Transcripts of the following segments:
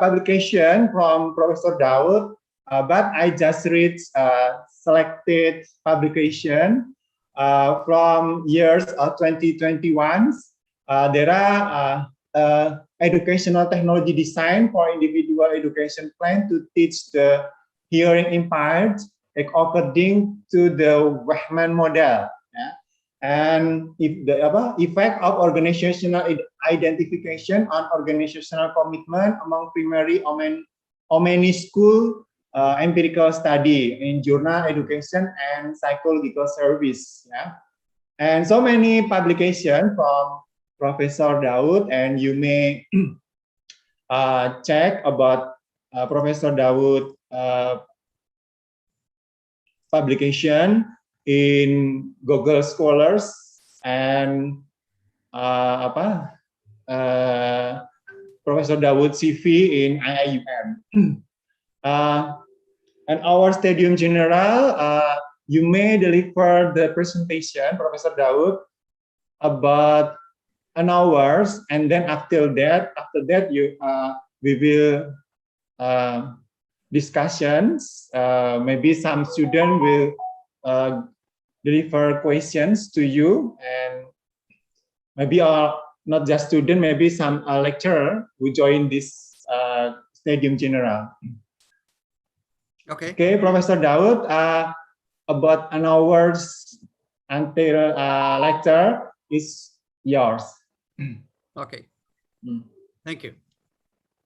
publication from Professor Dawood, but I just read selected publication from years of 2021. There are educational technology design for individual education plan to teach the hearing impaired according to the Wehman model. Yeah? And if the effect of organizational identification on organizational commitment among primary Omeni school empirical study in journal education and psychological service. Yeah? And so many publications from Professor Dawood, and you may check about Professor Dawood publication in Google Scholars and Professor Dawood CV in IIUM. And our Stadium General, you may deliver the presentation, Professor Dawood, about an hour, and then after that, we will discussions. Maybe some student will deliver questions to you, and maybe not just student, maybe some lecturer who join this Stadium General. Okay, Professor Dawood, about an hour's until lecture is yours. Okay. Thank you.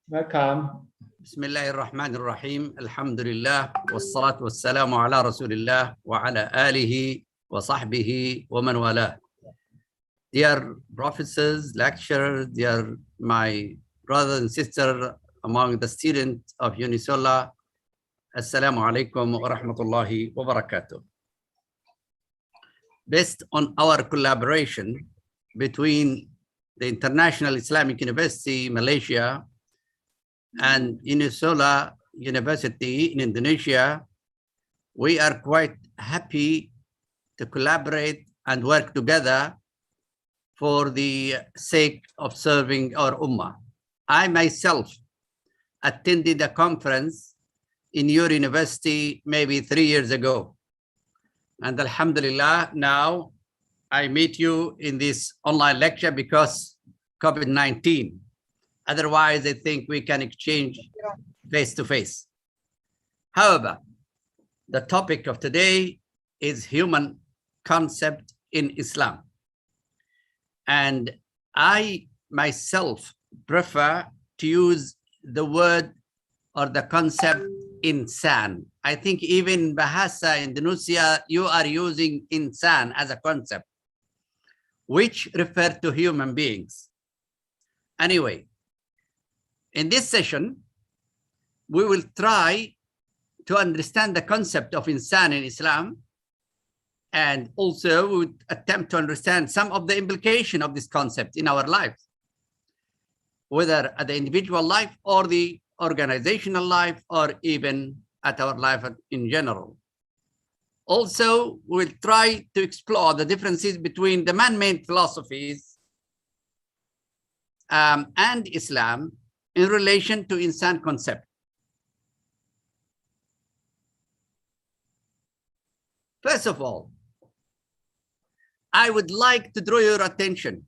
Welcome. Bismillahirrahmanirrahim. Alhamdulillah. Wassalatu wassalamu ala Rasulillah wa ala alihi wa sahbihi wa man wala. Dear professors, lecturers, dear my brothers and sisters among the students of Unissula, Assalamu alaikum wa rahmatullahi wa barakatuh. Based on our collaboration between the International Islamic University, Malaysia, and Unissula University in Indonesia, we are quite happy to collaborate and work together for the sake of serving our Ummah. I myself attended a conference in your university maybe 3 years ago. And Alhamdulillah, now I meet you in this online lecture because COVID-19. Otherwise, I think we can exchange face to face. However, the topic of today is human concept in Islam. And I myself prefer to use the word or the concept Insan. I think even Bahasa Indonesia, you are using Insan as a concept, which refer to human beings. Anyway, in this session, we will try to understand the concept of Insan in Islam, and also we would attempt to understand some of the implication of this concept in our lives, whether at the individual life or the organizational life, or even at our life in general. Also, we'll try to explore the differences between the man-made philosophies and Islam in relation to Insan concept. First of all, I would like to draw your attention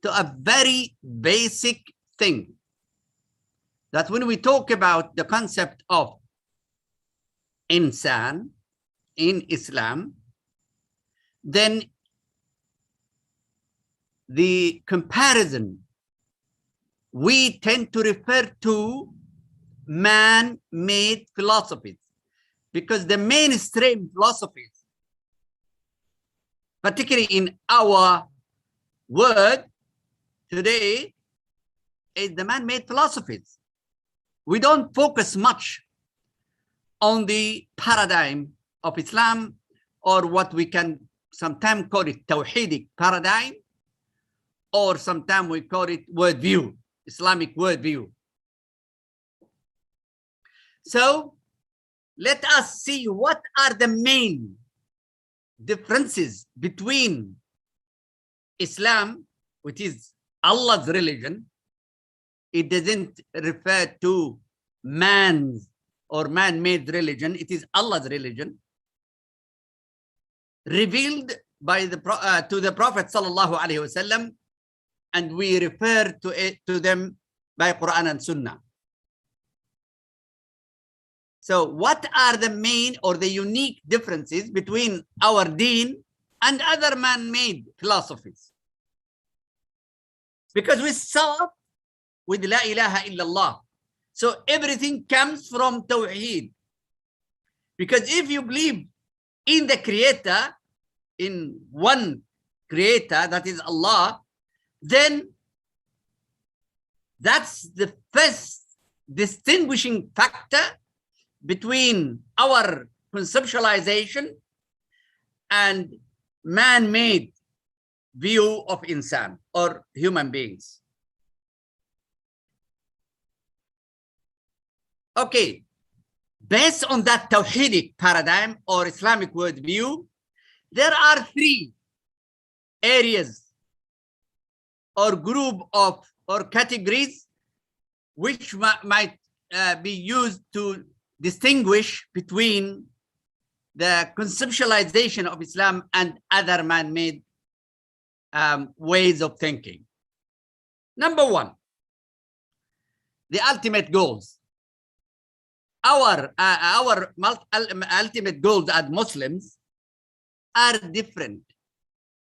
to a very basic thing, that when we talk about the concept of Insan in Islam, then the comparison, we tend to refer to man-made philosophies, because the mainstream philosophies, particularly in our world today, is the man-made philosophies. We don't focus much on the paradigm of Islam, or what we can sometimes call it Tawhidic paradigm, or sometimes we call it worldview, Islamic worldview. So let us see what are the main differences between Islam, which is Allah's religion, it doesn't refer to man's or man-made religion. It is Allah's religion, revealed by to the Prophet sallallahu alaihi wasallam, and we refer to them by Quran and Sunnah. So what are the main or the unique differences between our deen and other man-made philosophies? Because we start with La ilaha illallah. So everything comes from Tawheed. Because if you believe in the Creator, in one Creator, that is Allah, then that's the first distinguishing factor between our conceptualization and man-made view of Insan or human beings. Okay, based on that Tawhidic paradigm or Islamic worldview, there are three areas or group of or categories which might be used to distinguish between the conceptualization of Islam and other man-made ways of thinking. Number one, the ultimate goals. Our ultimate goals as Muslims are different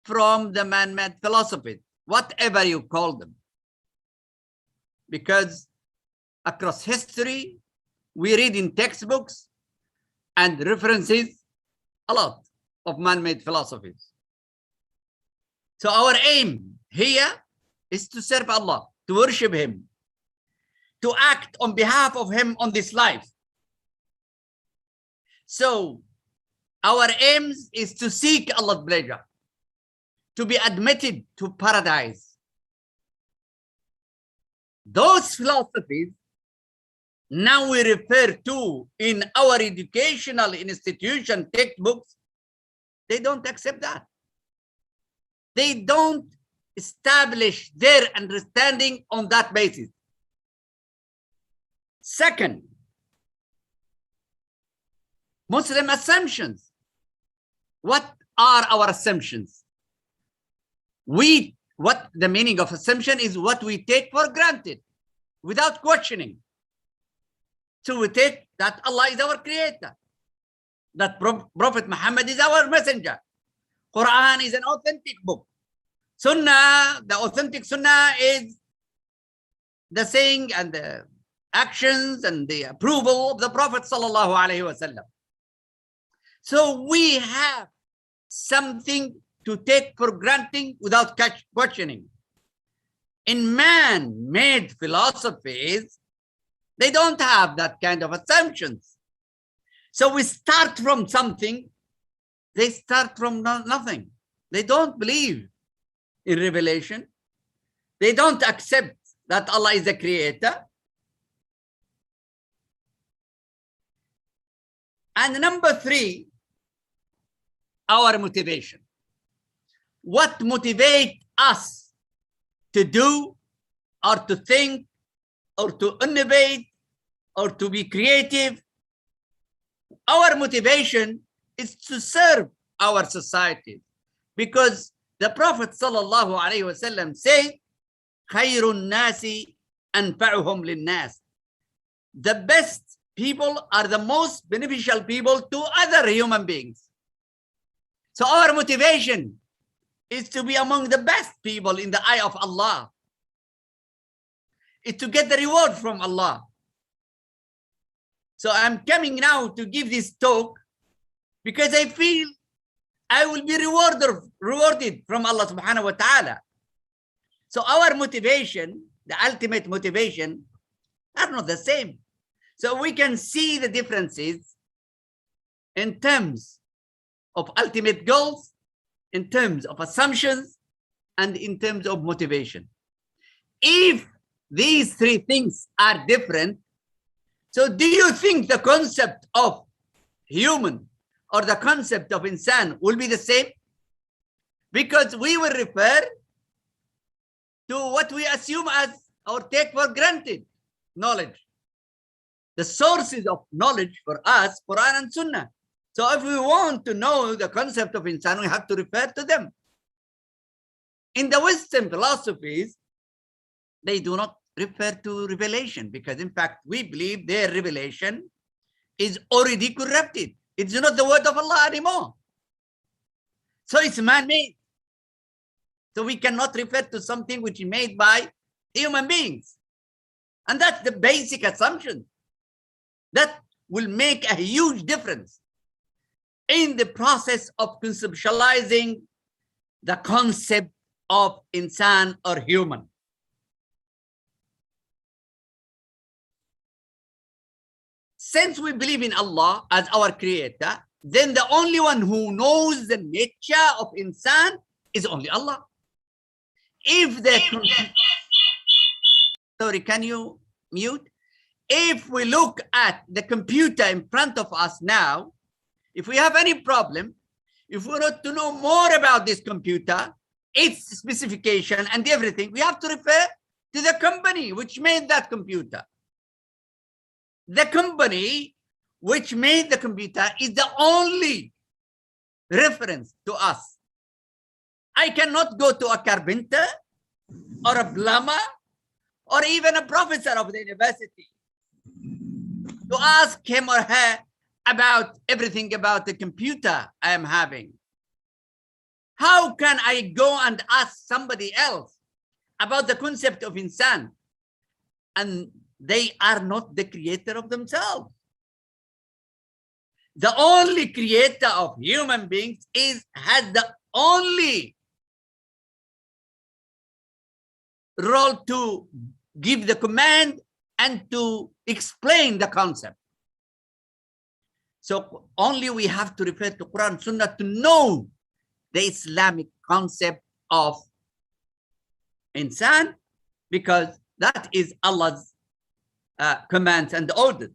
from the man-made philosophy, whatever you call them. Because across history, we read in textbooks and references a lot of man-made philosophies. So our aim here is to serve Allah, to worship Him, to act on behalf of Him on this life. So our aims is to seek Allah's pleasure, to be admitted to paradise. Those philosophies now we refer to in our educational institution textbooks, they don't accept that. They don't establish their understanding on that basis. Second, Muslim assumptions. What are our assumptions? What the meaning of assumption is what we take for granted without questioning. So we take that Allah is our creator, that Prophet Muhammad is our messenger. Quran is an authentic book. Sunnah, the authentic Sunnah is the saying and the actions and the approval of the Prophet sallallahu alaihi wasallam. So we have something to take for granted without questioning. In man-made philosophies, they don't have that kind of assumptions. So we start from something, they start from nothing. They don't believe in revelation. They don't accept that Allah is the creator. And number three, our motivation. What motivates us to do or to think or to innovate or to be creative? Our motivation is to serve our society, because the Prophet sallallahu alaihi wasallam says, "Khairun nasi anfa'uhum linnas." The best people are the most beneficial people to other human beings. So our motivation is to be among the best people in the eye of Allah. It's to get the reward from Allah. So I'm coming now to give this talk because I feel I will be rewarded from Allah subhanahu wa ta'ala. So our motivation, the ultimate motivation, are not the same. So we can see the differences in terms of ultimate goals, in terms of assumptions, and in terms of motivation. If these three things are different, so do you think the concept of human or the concept of insan will be the same? Because we will refer to what we assume as or take for granted knowledge. The sources of knowledge for us, Quran and Sunnah. So if we want to know the concept of Insan, we have to refer to them. In the Western philosophies, they do not refer to revelation because, in fact, we believe their revelation is already corrupted. It's not the word of Allah anymore. So it's man-made. So we cannot refer to something which is made by human beings. And that's the basic assumption. That will make a huge difference in the process of conceptualizing the concept of insan or human. Since we believe in Allah as our creator, then the only one who knows the nature of insan is only Allah. If the sorry, can you mute? If we look at the computer in front of us now, if we have any problem, if we want to know more about this computer, its specification and everything, we have to refer to the company which made that computer. The company which made the computer is the only reference to us. I cannot go to a carpenter or a plumber or even a professor of the university to ask him or her about everything about the computer I am having. How can I go and ask somebody else about the concept of insan? And they are not the creator of themselves. The only creator of human beings has the only role to give the command and to explain the concept. So only we have to refer to Quran Sunnah to know the Islamic concept of insan, because that is Allah's commands and orders.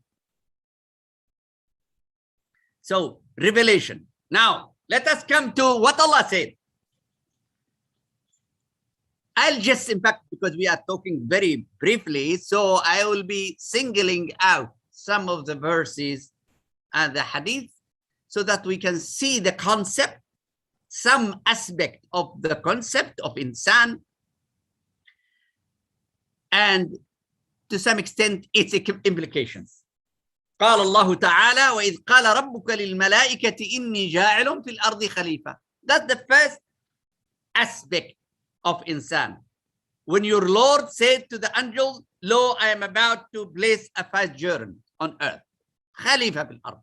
So revelation. Now let us come to what Allah said. I'll just, in fact, because we are talking very briefly, so I will be singling out some of the verses and the hadith so that we can see the concept, some aspect of the concept of insan, and to some extent its implications. قال الله تعالى وإذ قال ربك للملائكة إني جاعل في الأرض خليفة. That's the first aspect of insan. When your Lord said to the angels, lo, I am about to place a firstborn on earth. Khalifa fil ard.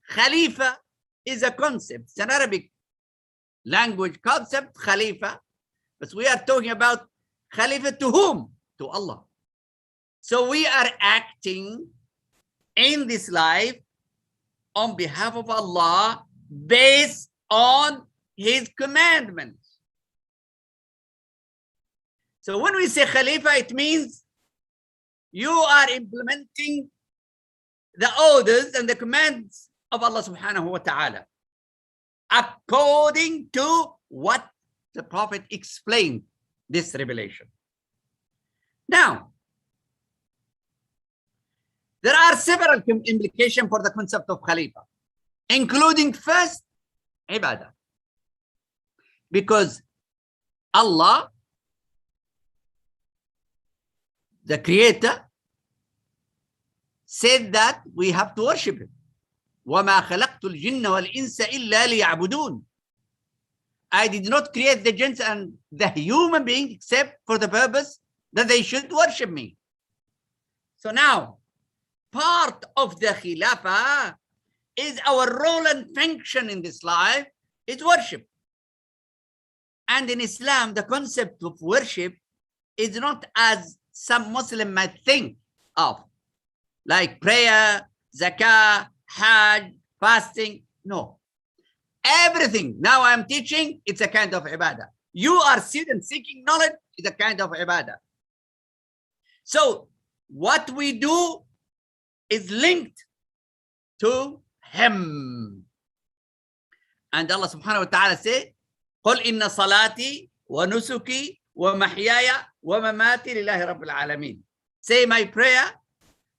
Khalifa is a concept. It's an Arabic language concept, Khalifa. But we are talking about Khalifa to whom? To Allah. So we are acting in this life on behalf of Allah based on His commandments. So when we say Khalifa, it means you are implementing the orders and the commands of Allah subhanahu wa ta'ala according to what the Prophet explained this revelation. Now, there are several implications for the concept of Khalifa, including first, ibadah. Because Allah, the Creator, said that we have to worship Him. وَمَا خَلَقْتُ الْجِنَّ وَالْإِنسَ إِلَّا لِيَعْبُدُونَ. I did not create the jinns and the human being except for the purpose that they should worship me. So now, part of the Khilafah is our role and function in this life is worship. And in Islam, the concept of worship is not as some Muslim might think of, like prayer, zakah, hajj, fasting. No. Everything now I'm teaching, it's a kind of ibadah. You are student seeking knowledge, it's a kind of ibadah. So what we do is linked to Him. And Allah subhanahu wa ta'ala said, قُلْ إِنَّ صَلَاتِي وَنُسُكِي ومحياي ومماتي لله رب العالمين. Say my prayer,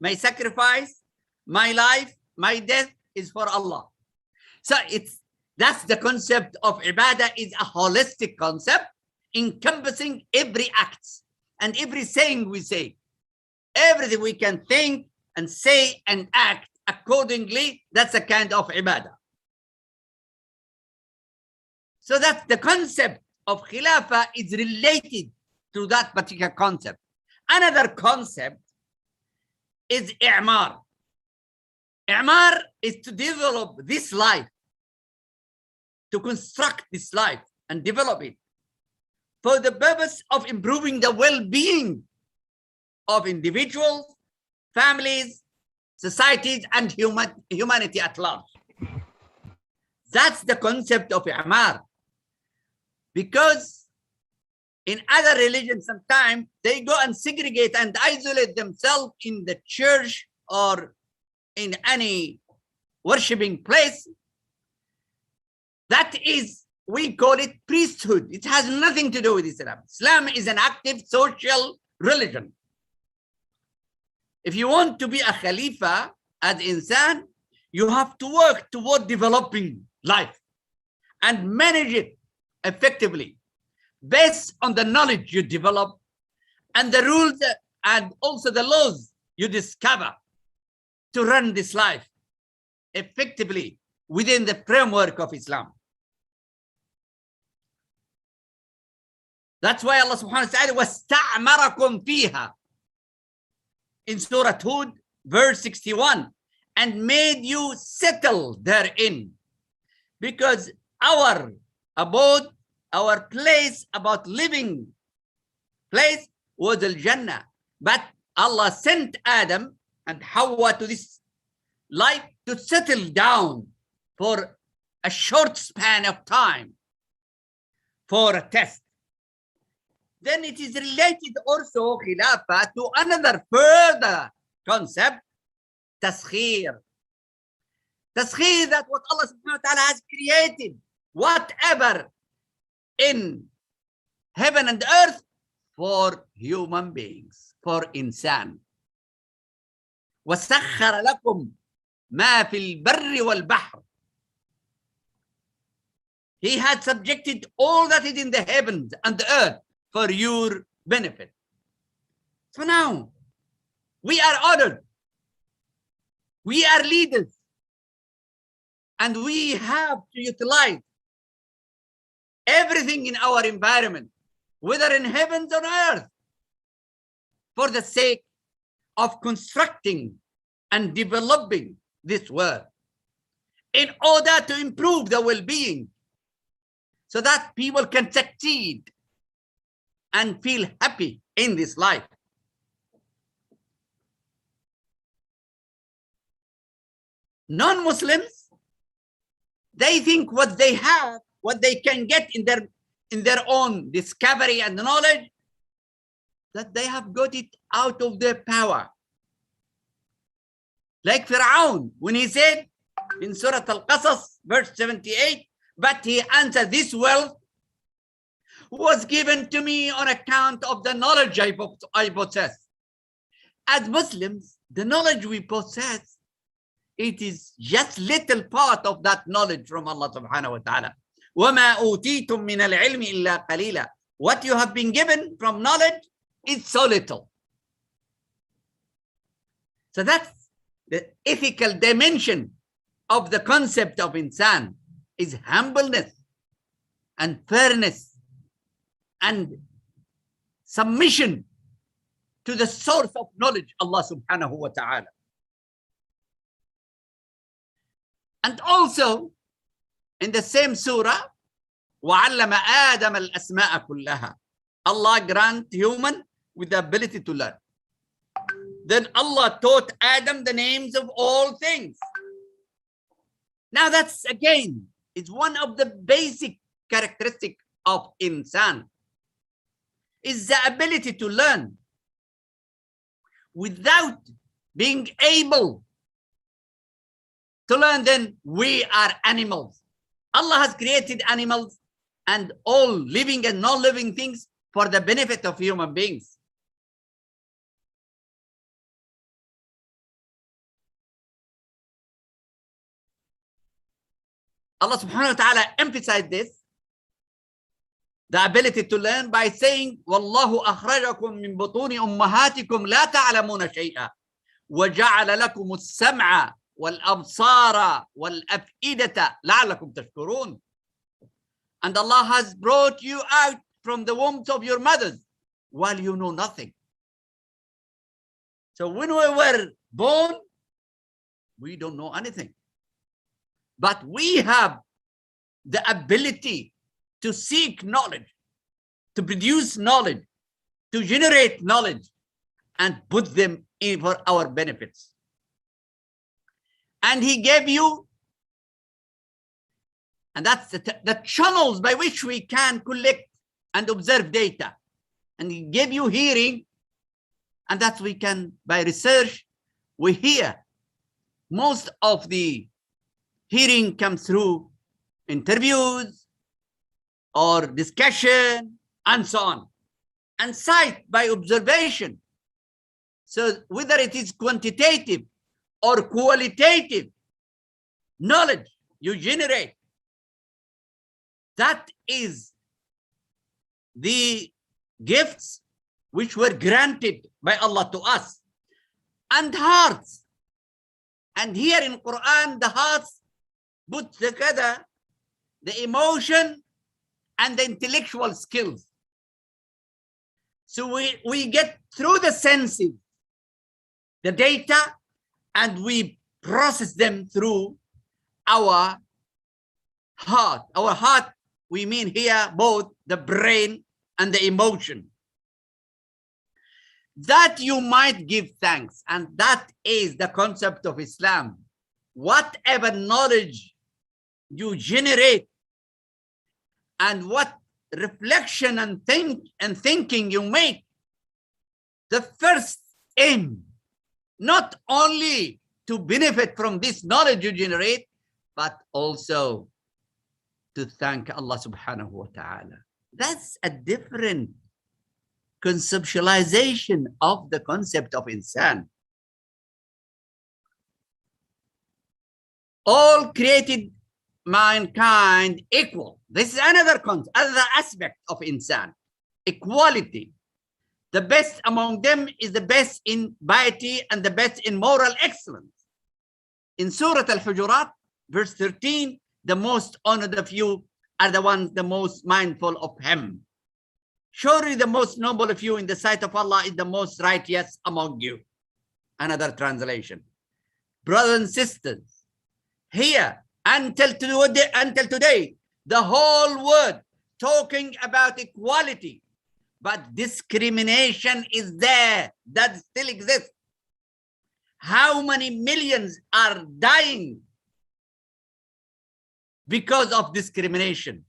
my sacrifice, my life, my death is for Allah. So that's the concept of ibadah, is a holistic concept encompassing every act and every saying we say. Everything we can think and say and act accordingly, that's a kind of ibadah. So that the concept of khilafah is related to that particular concept. Another concept is i'mar. I'mar is to develop this life, to construct this life and develop it for the purpose of improving the well-being of individuals, families, societies, and humanity at large. That's the concept of i'mar. Because in other religions, sometimes they go and segregate and isolate themselves in the church or in any worshiping place. That is, we call it priesthood. It has nothing to do with Islam. Islam is an active social religion. If you want to be a Khalifa as Insan, you have to work toward developing life and manage it effectively based on the knowledge you develop and the rules and also the laws you discover to run this life effectively within the framework of Islam. That's why Allah subhanahu wa ta'ala وَاسْتَعْمَرَكُمْ فِيهَا in Surah Hud, verse 61, and made you settle therein. Because our abode, our place about living place was Al-Jannah. But Allah sent Adam and Hawa to this life to settle down for a short span of time for a test. Then it is related also, khilafah, to another further concept, taskhir. Taskhir, that what Allah subhanahu wa ta'ala has created, whatever in heaven and earth, for human beings, for insan. وَسَخَّرَ لَكُمْ مَا فِي الْبَرِّ وَالْبَحْرِ. He had subjected all that is in the heavens and the earth for your benefit. So now, we are ordered, we are leaders, and we have to utilize everything in our environment, whether in heavens or earth, for the sake of constructing and developing this world in order to improve the well-being so that people can succeed and feel happy in this life. Non-Muslims, they think what they have, what they can get in their own discovery and knowledge, that they have got it out of their power. Like Fir'aun, when he said in Surah Al-Qasas, verse 78, but he answered, this wealth was given to me on account of the knowledge I possess. As Muslims, the knowledge we possess, it is just little part of that knowledge from Allah subhanahu wa ta'ala. وَمَا أُوتِيتُم مِّنَ الْعِلْمِ إِلَّا قَلِيلًا. What you have been given from knowledge is so little. So that's the ethical dimension of the concept of insan, is humbleness and fairness and submission to the source of knowledge, Allah subhanahu wa ta'ala. And also in the same surah, وَعَلَّمَ آدَمَ الْأَسْمَاءَ كُلَّهَا. Allah grant human with the ability to learn. Then Allah taught Adam the names of all things. Now that's again, is one of the basic characteristics of insan, is the ability to learn without being able to learn. Then we are animals. Allah has created animals and all living and non-living things for the benefit of human beings. Allah subhanahu wa ta'ala emphasized this, the ability to learn, by saying, وَاللَّهُ أَخْرَجَكُم مِّن بُطُونِ أُمَّهَاتِكُمْ لَا تَعْلَمُونَ شَيْئًا وَجَعَلَ لَكُمُ السَّمْعَ وَالْأَبْصَارَ وَالْأَفْئِدَةَ لَعَلَّكُمْ تَشْكُرُونَ. And Allah has brought you out from the wombs of your mothers while you know nothing. So when we were born, we don't know anything. But we have the ability to seek knowledge, to produce knowledge, to generate knowledge, and put them in for our benefits. And He gave you, and that's the channels by which we can collect and observe data. And He gave you hearing, and that's we can, by research, we hear. Most of the hearing comes through interviews or discussion and so on. And sight by observation. So whether it is quantitative or qualitative knowledge you generate, that is the gifts which were granted by Allah to us. And hearts. And here in Quran, the hearts put together the emotion and the intellectual skills. So we get through the senses, the data, and we process them through our heart. Our heart, we mean here both the brain and the emotion. That you might give thanks, and that is the concept of Islam. Whatever knowledge you generate and what reflection and thinking you make, the first aim, not only to benefit from this knowledge you generate, but also to thank Allah subhanahu wa ta'ala. That's a different conceptualization of the concept of insan. All created mankind equal. This is another concept, another aspect of insan, equality. The best among them is the best in piety and the best in moral excellence. In Surah Al-Hujurat, verse 13, the most honored of you are the ones the most mindful of Him. Surely the most noble of you in the sight of Allah is the most righteous among you. Another translation. Brothers and sisters, here until today, the whole world talking about equality, but discrimination is there, that still exists. How many millions are dying because of discrimination?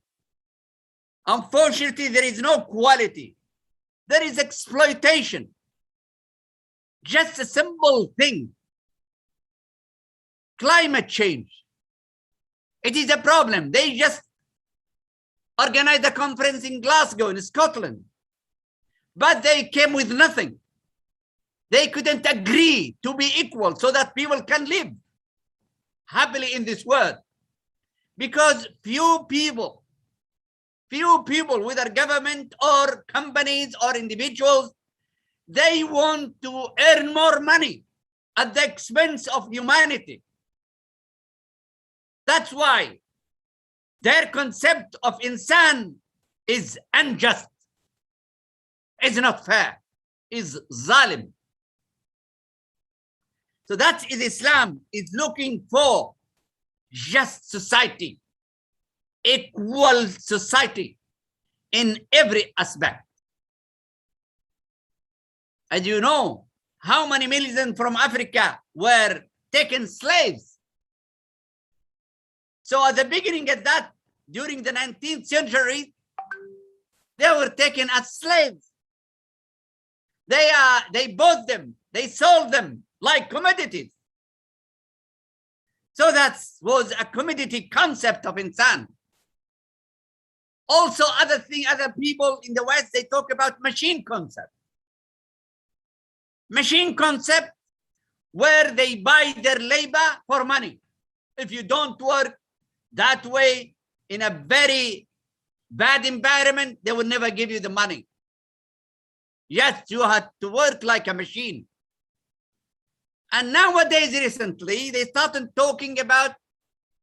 Unfortunately, there is no quality. There is exploitation. Just a simple thing. Climate change. It is a problem. They just organized a conference in Glasgow, in Scotland. But they came with nothing. They couldn't agree to be equal so that people can live happily in this world. Because few people, whether government or companies or individuals, they want to earn more money at the expense of humanity. That's why their concept of insan is unjust, is not fair, is zalim. So that is Islam, is looking for just society, equal society in every aspect. As you know, how many millions from Africa were taken slaves? So at the beginning of that, during the 19th century, they were taken as slaves. They bought them, they sold them like commodities. So that was a commodity concept of insan. Also, other people in the West, they talk about machine concept. Machine concept where they buy their labor for money. If you don't work that way in a very bad environment, they will never give you the money. Yes, you have to work like a machine. And nowadays, recently, they started talking about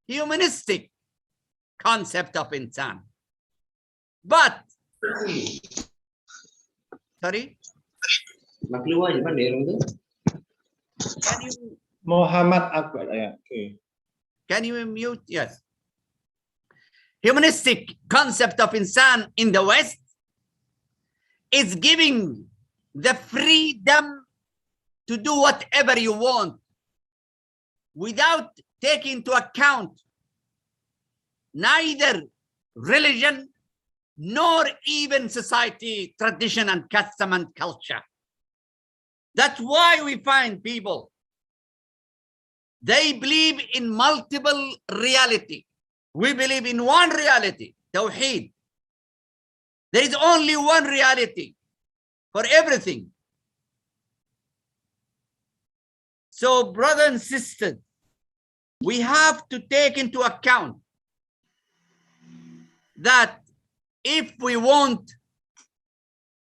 humanistic concept of Insan. But, sorry? Can you, Muhammad Akbar, yeah, okay. can you mute? Yes. Humanistic concept of Insan in the West is giving the freedom to do whatever you want without taking into account neither religion nor even society, tradition, and custom and culture. That's why we find people, they believe in multiple reality. We believe in one reality, Tawheed. There is only one reality for everything. So, brothers and sisters, we have to take into account that if we want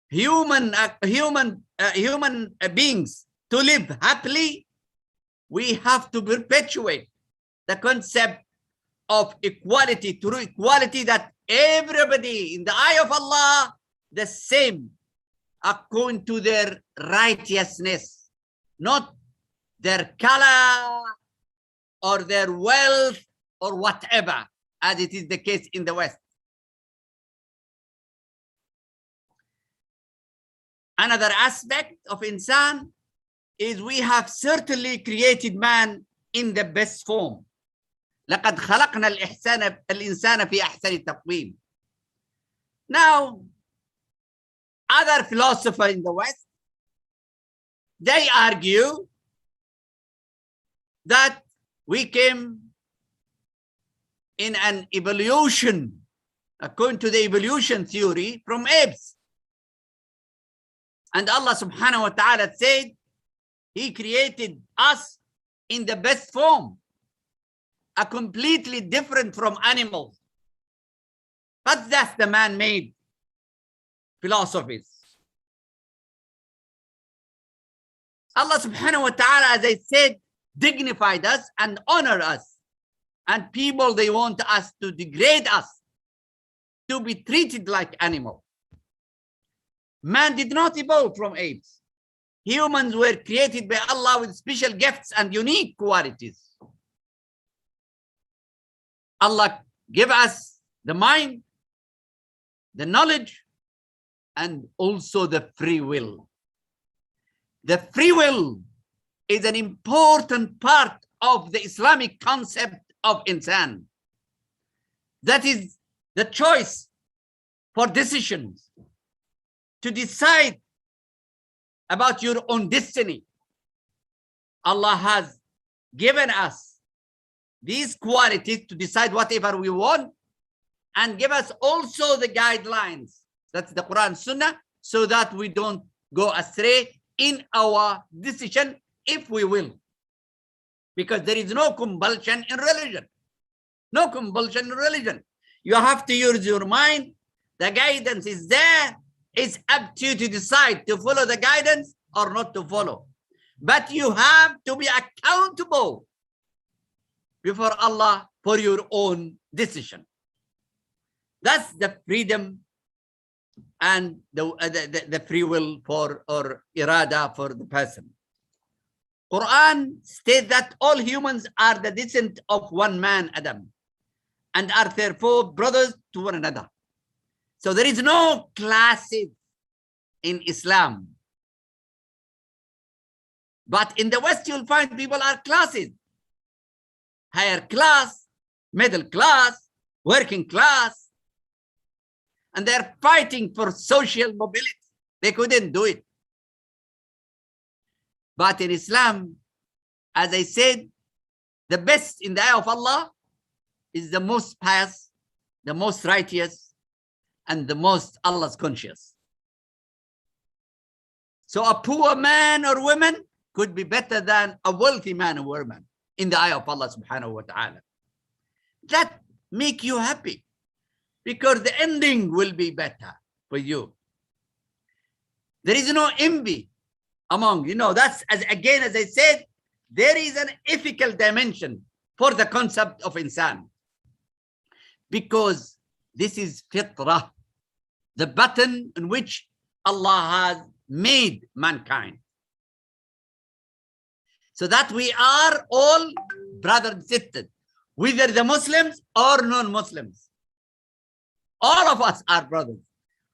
human beings to live happily, we have to perpetuate the concept of equality, true equality, that everybody in the eye of Allah, the same according to their righteousness, not their color or their wealth or whatever, as it is the case in the West. Another aspect of Insan is we have certainly created man in the best form. لقد خلقنا الإنسان في أحسن تقويم. Now, other philosophers in the West, they argue that we came in an evolution, according to the evolution theory, from apes. And Allah subhanahu wa ta'ala said, He created us in the best form, a completely different from animals. But that's the man-made philosophies. Allah subhanahu wa ta'ala, as I said, dignified us and honored us. And people, they want us to degrade us, to be treated like animals. Man did not evolve from apes. Humans were created by Allah with special gifts and unique qualities. Allah gave us the mind, the knowledge, and also the free will. The free will is an important part of the Islamic concept of Insan. That is the choice for decisions, to decide about your own destiny. Allah has given us these qualities to decide whatever we want, and give us also the guidelines, that's the Quran Sunnah, so that we don't go astray in our decision if we will. Because there is no compulsion in religion. No compulsion in religion. You have to use your mind. The guidance is there. It's up to you to decide to follow the guidance or not to follow. But you have to be accountable before Allah for your own decision. That's the freedom and the free will for, or irada for the person. Quran states that all humans are the descent of one man, Adam, and are therefore brothers to one another. So there is no classes in Islam. But in the West, you'll find people are classes. Higher class, middle class, working class. And they're fighting for social mobility. They couldn't do it. But in Islam, as I said, the best in the eye of Allah is the most pious, the most righteous, and the most Allah's conscious. So a poor man or woman could be better than a wealthy man or woman in the eye of Allah subhanahu wa ta'ala. That make you happy because the ending will be better for you. There is no envy among, that's as I said, there is an ethical dimension for the concept of insan. Because this is fitrah, the button in which Allah has made mankind. So that we are all brothers and sisters, whether the Muslims or non-Muslims. All of us are brothers.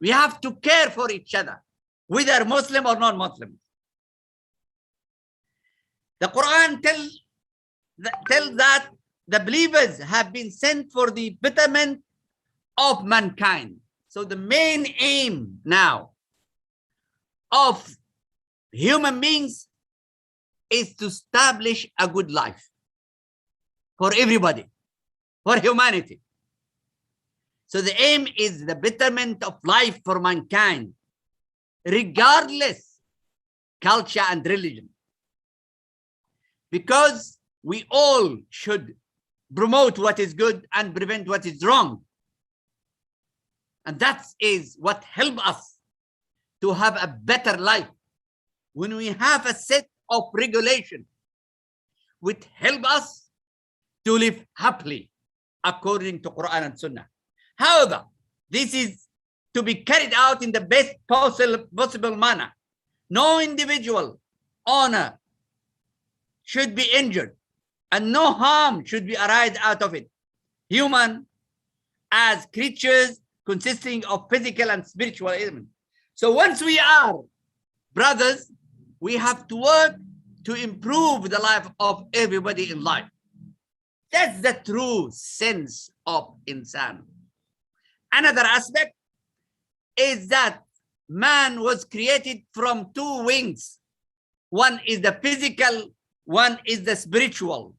We have to care for each other, whether Muslim or non-Muslim. The Quran tells that the believers have been sent for the betterment of mankind. So the main aim now of human beings is to establish a good life for everybody, for humanity. So the aim is the betterment of life for mankind, regardless culture and religion. Because we all should promote what is good and prevent what is wrong. And that is what helps us to have a better life. When we have a set of regulation, which help us to live happily according to Quran and Sunnah. However, this is to be carried out in the best possible manner. No individual honor should be injured and no harm should be arise out of it. Human as creatures consisting of physical and spiritual elements. So once we are brothers, we have to work to improve the life of everybody in life. That's the true sense of insan. Another aspect is that man was created from two wings. One is the physical, one is the spiritual.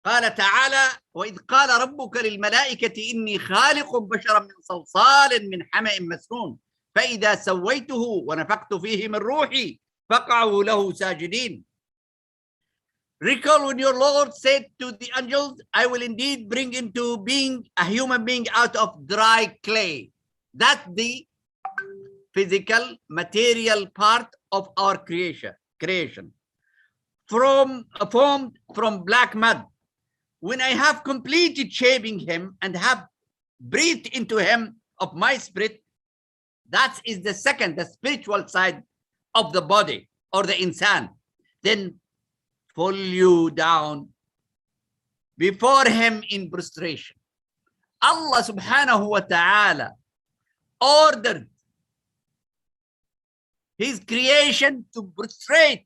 قال تعالى وإذ قال ربك للملائكة إني خالق بشرا من صلصال من حمأ مسنون فإذا سويته ونفخت فيه من روحي فقعوا له ساجدين. Recall when your Lord said to the angels, I will indeed bring into being a human being out of dry clay. That's the physical, material part of our creation. Formed from black mud. When I have completed shaping him and have breathed into him of my spirit, that is the second, the spiritual side of the body or the insan. Then fall you down before him in prostration. Allah subhanahu wa ta'ala ordered his creation to prostrate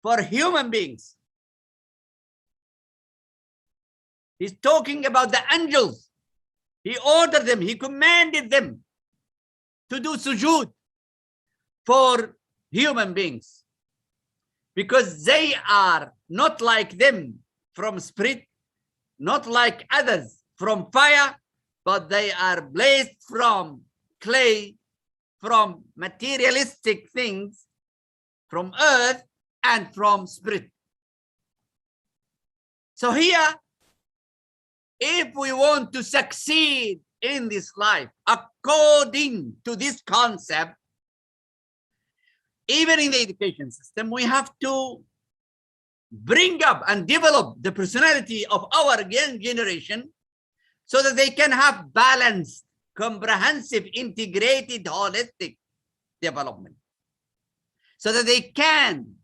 for human beings. He's talking about the angels. He ordered them, he commanded them to do sujood for human beings. Because they are not like them from spirit, not like others from fire, but they are blessed from clay, from materialistic things, from earth and from spirit. So here, if we want to succeed in this life, according to this concept, even in the education system, we have to bring up and develop the personality of our young generation so that they can have balanced, comprehensive, integrated, holistic development. So that they can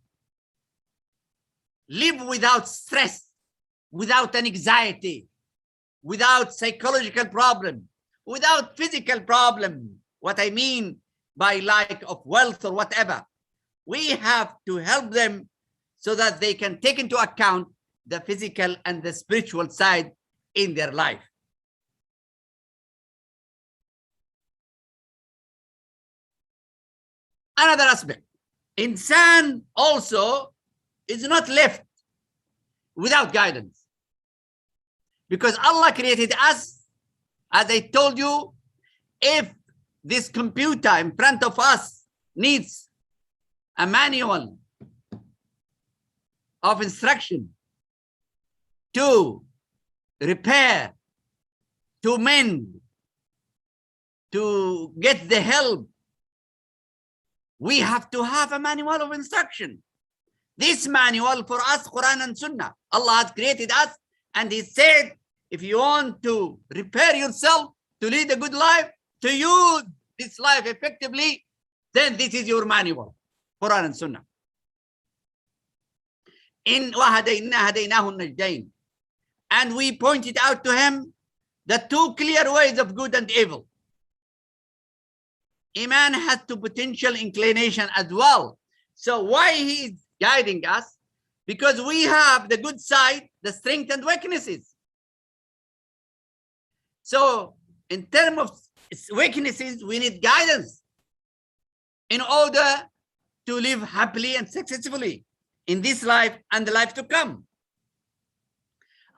live without stress, without an anxiety, without psychological problem, without physical problem. What I mean by lack of wealth or whatever. We have to help them so that they can take into account the physical and the spiritual side in their life. Another aspect, insan also is not left without guidance. Because Allah created us, as I told you, if this computer in front of us needs a manual of instruction to repair, to mend, to get the help, we have to have a manual of instruction. This manual for us, Quran and Sunnah. Allah has created us, and He said, if you want to repair yourself, to lead a good life, to use this life effectively, then this is your manual, Quran and Sunnah. In وَهَدَيْنَا هَدَيْنَاهُ النَّجْدَيْنِ, and we pointed out to him the two clear ways of good and evil. Iman has two potential inclination as well. So why he is guiding us? Because we have the good side, the strength and weaknesses. So in terms of weaknesses, we need guidance in order to live happily and successfully in this life and the life to come.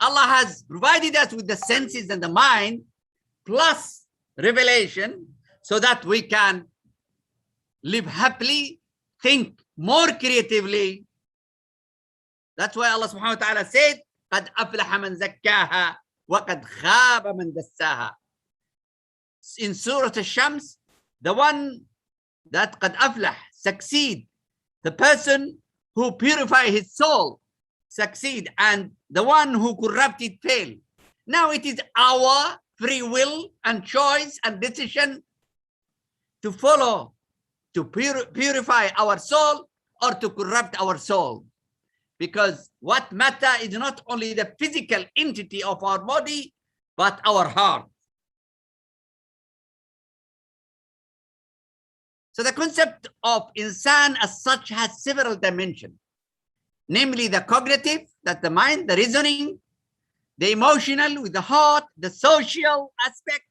Allah has provided us with the senses and the mind plus revelation so that we can live happily, think more creatively. That's why Allah subhanahu wa ta'ala said, قَدْ أَفْلَحَ مَنْ زَكَّاهَا وَقَدْ خَابَ مَنْ دَسَّاهَا. In Surah Al-Shams, the one that قَدْ أَفْلَح, succeed, the person who purify his soul, succeed, and the one who corrupted fail. Now it is our free will and choice and decision to follow, to purify our soul or to corrupt our soul. Because what matters is not only the physical entity of our body, but our heart. So the concept of Insan as such has several dimensions, namely the cognitive, that's the mind, the reasoning, the emotional with the heart, the social aspect.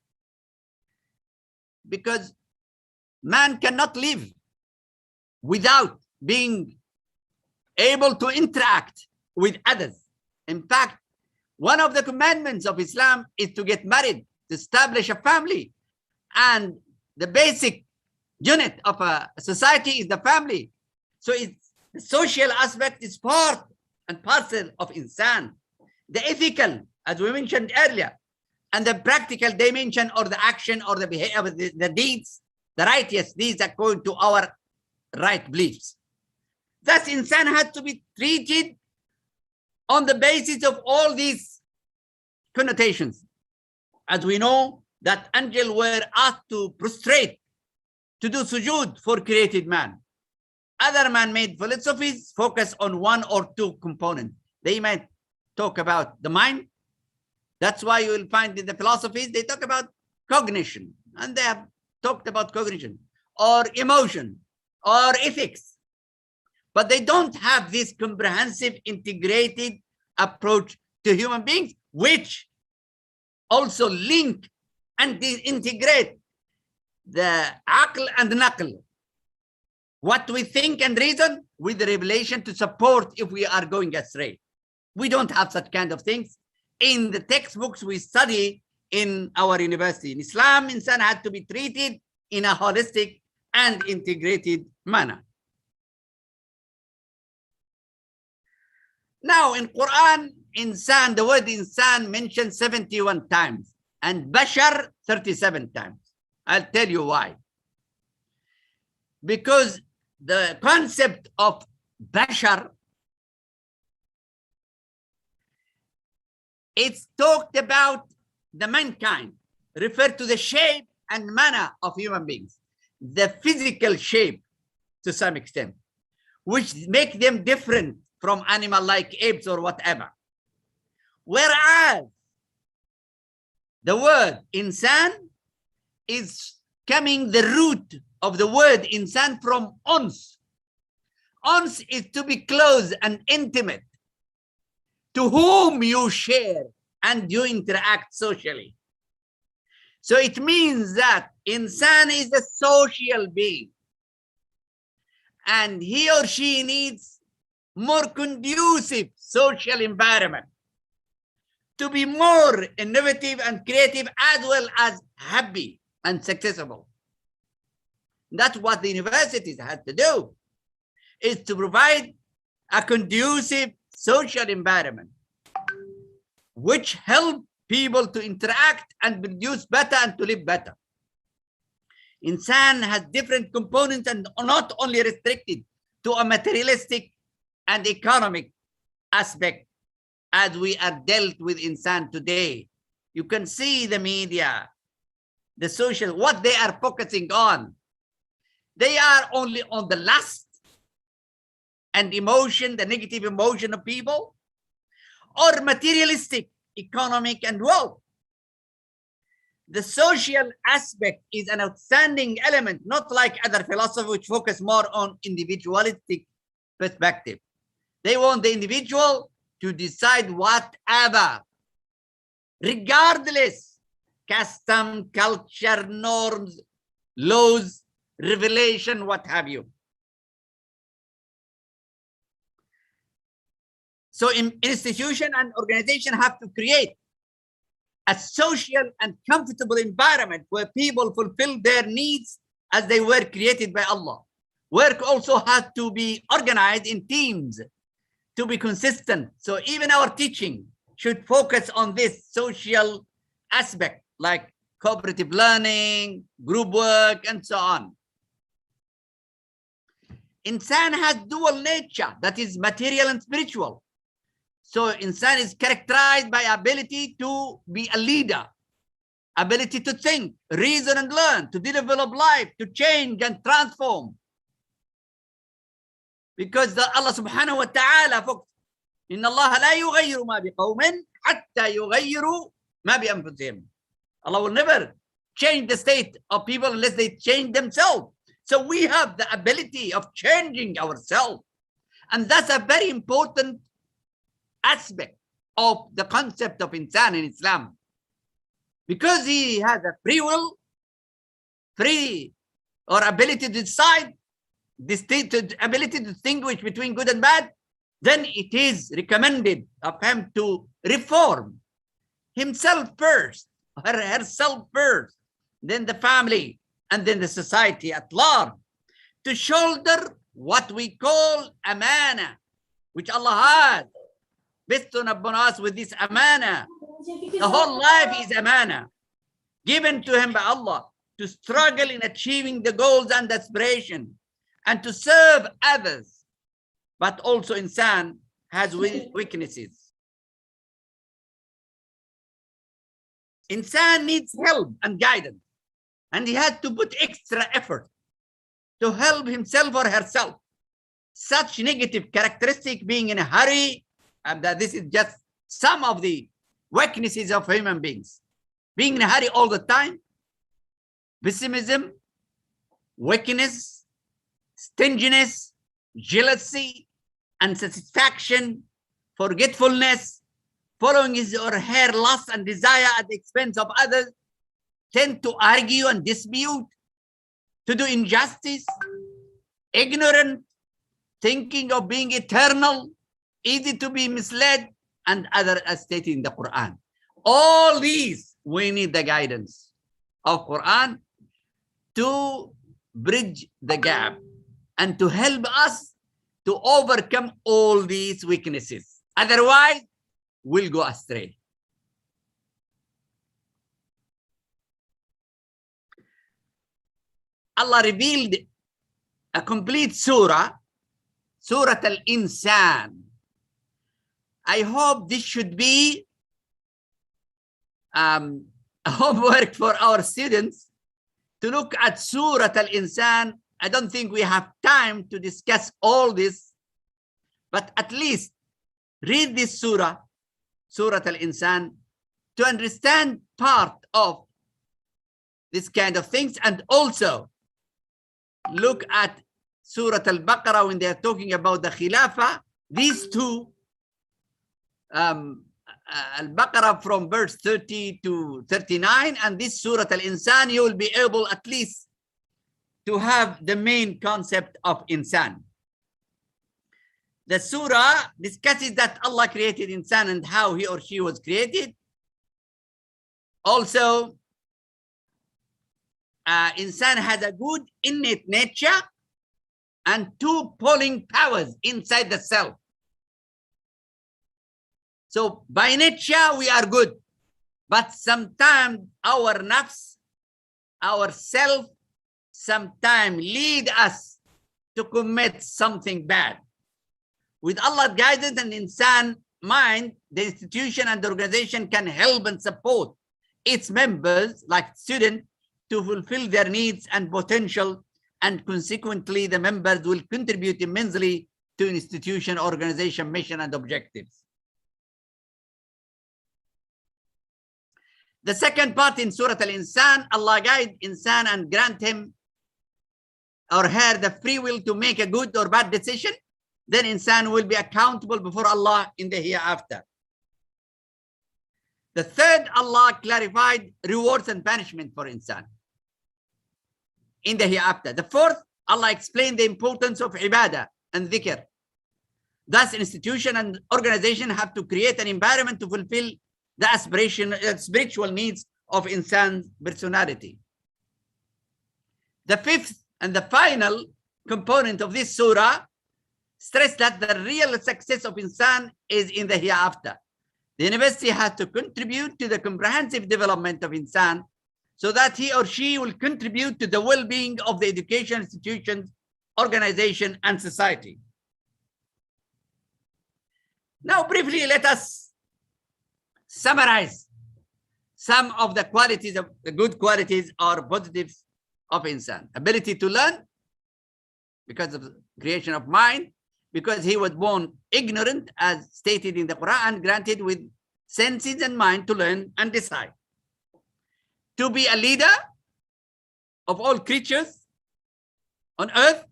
Because man cannot live without being able to interact with others. In fact, one of the commandments of Islam is to get married, to establish a family. And the basic unit of a society is the family. So it's, the social aspect is part and parcel of Insan. The ethical, as we mentioned earlier, and the practical dimension or the action or the behavior, the deeds, the righteous deeds according to our right beliefs. Thus, Insan had to be treated on the basis of all these connotations. As we know that angels were asked to prostrate, to do sujood for created man. Other man-made philosophies focus on one or two components. They might talk about the mind. That's why you will find in the philosophies, they talk about cognition, and they have talked about cognition, or emotion, or ethics. But they don't have this comprehensive, integrated approach to human beings, which also link and integrate the aql and naql, what we think and reason, with the revelation to support if we are going astray. We don't have such kind of things in the textbooks we study in our university. In Islam, Insan had to be treated in a holistic and integrated manner. Now in Quran, Insan, the word Insan mentioned 71 times and Bashar 37 times. I'll tell you why. Because the concept of Bashar, it's talked about the mankind, referred to the shape and manner of human beings, the physical shape to some extent, which make them different from animal like apes or whatever. Whereas the word Insan is coming, the root of the word Insan from Uns. Uns is to be close and intimate, to whom you share and you interact socially. So it means that Insan is a social being, and he or she needs more conducive social environment to be more innovative and creative as well as happy and successful. That's what the universities had to do, is to provide a conducive social environment which help people to interact and produce better and to live better. Insan has different components and not only restricted to a materialistic and economic aspect as we are dealt with Insan today. You can see the media, the social, what they are focusing on. They are only on the lust and emotion, the negative emotion of people, or materialistic, economic, and wealth. The social aspect is an outstanding element, not like other philosophy which focus more on individualistic perspective. They want the individual to decide whatever, regardless, custom, culture, norms, laws, revelation, what have you. So institution and organization have to create a social and comfortable environment where people fulfill their needs as they were created by Allah. Work also has to be organized in teams to be consistent. So even our teaching should focus on this social aspect, like cooperative learning, group work, and so on. Insan has dual nature, that is material and spiritual. So Insan is characterized by ability to be a leader, ability to think, reason and learn, to develop life, to change and transform. Because Allah subhanahu wa ta'ala, إن الله لا يغير ما بقوم حتى يغيروا ما بأنفسهم. Allah will never change the state of people unless they change themselves. So we have the ability of changing ourselves. And that's a very important aspect of the concept of Insan in Islam. Because he has a free will, free or ability to decide, ability to distinguish between good and bad, then it is recommended of him to reform himself first, herself first, then the family, and then the society at large, to shoulder what we call amana, which Allah has bestowed upon us with this amana. The whole life is amana, given to him by Allah, to struggle in achieving the goals and aspiration, and to serve others. But also Insan has weaknesses. Insan needs help and guidance, and he has to put extra effort to help himself or herself. Such negative characteristic, being in a hurry, and that this is just some of the weaknesses of human beings. Being in a hurry all the time, pessimism, weakness, stinginess, jealousy, unsatisfaction, forgetfulness, following his or her lust and desire at the expense of others, tend to argue and dispute, to do injustice, ignorant, thinking of being eternal, easy to be misled, and other as stated in the Quran. All these, we need the guidance of Quran to bridge the gap and to help us to overcome all these weaknesses. Otherwise, we'll go astray. Allah revealed a complete surah, Surah alInsan. I hope this should be a homework for our students to look at Surah alInsan. I don't think we have time to discuss all this, but at least read this surah, Surah alInsan, to understand part of this kind of things, and also look at Surah al-Baqarah when they are talking about the Khilafah. These two, al-Baqarah from verse 30 to 39, and this Surah al-Insan, you will be able at least to have the main concept of Insan. The surah discusses that Allah created Insan and how he or she was created. Also, Insan has a good innate nature and two pulling powers inside the self. So by nature, we are good. But sometimes our nafs, our self, sometimes lead us to commit something bad. With Allah's guidance and Insan mind, the institution and the organization can help and support its members, like students, to fulfill their needs and potential, and consequently, the members will contribute immensely to institution, organization, mission, and objectives. The second part in Surah Al-Insan, Allah guide Insan and grant him or her the free will to make a good or bad decision. Then Insan will be accountable before Allah in the hereafter. The third, Allah clarified rewards and punishment for Insan in the hereafter. The fourth, Allah explained the importance of ibadah and dhikr. Thus, institution and organization have to create an environment to fulfill the spiritual needs of Insan's personality. The fifth and the final component of this surah stress that the real success of Insan is in the hereafter. The university has to contribute to the comprehensive development of Insan so that he or she will contribute to the well-being of the education institutions, organization, and society. Now, briefly, let us summarize some of the qualities of the good qualities or positives of Insan. Ability to learn because of the creation of mind, because he was born ignorant, as stated in the Quran, granted with senses and mind to learn and decide. To be a leader of all creatures on earth,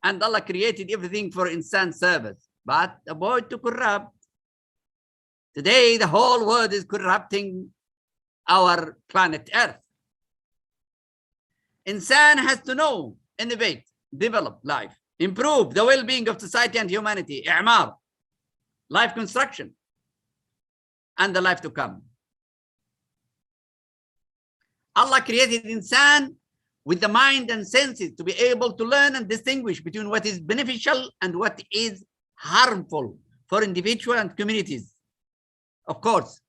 and Allah created everything for Insan service, but avoid to corrupt. Today, the whole world is corrupting our planet Earth. Insan has to know, innovate, develop life, improve the well-being of society and humanity, i'mar, life construction, and the life to come. Allah created Insan with the mind and senses to be able to learn and distinguish between what is beneficial and what is harmful for individuals and communities. Of course,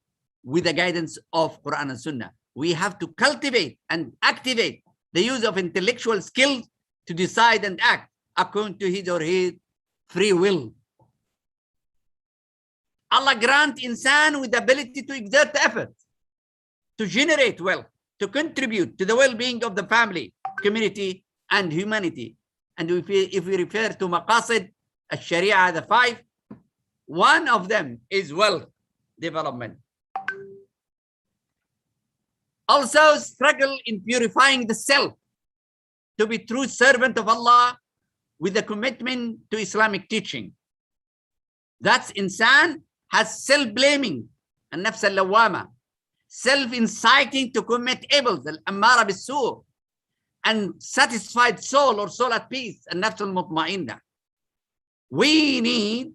with the guidance of Quran and Sunnah, we have to cultivate and activate the use of intellectual skills to decide and act according to his or her free will. Allah grant Insan with the ability to exert effort, to generate wealth, to contribute to the well-being of the family, community, and humanity. And if we refer to maqasid al-Sharia, the five, one of them is wealth development. Also, struggle in purifying the self to be true servant of Allah with a commitment to Islamic teaching. That's Insan has self-blaming and nafs al-lawama, self-inciting to commit evils, al-ammara bis-su', and satisfied soul or soul at peace, and nafs al-mutma'inna. We need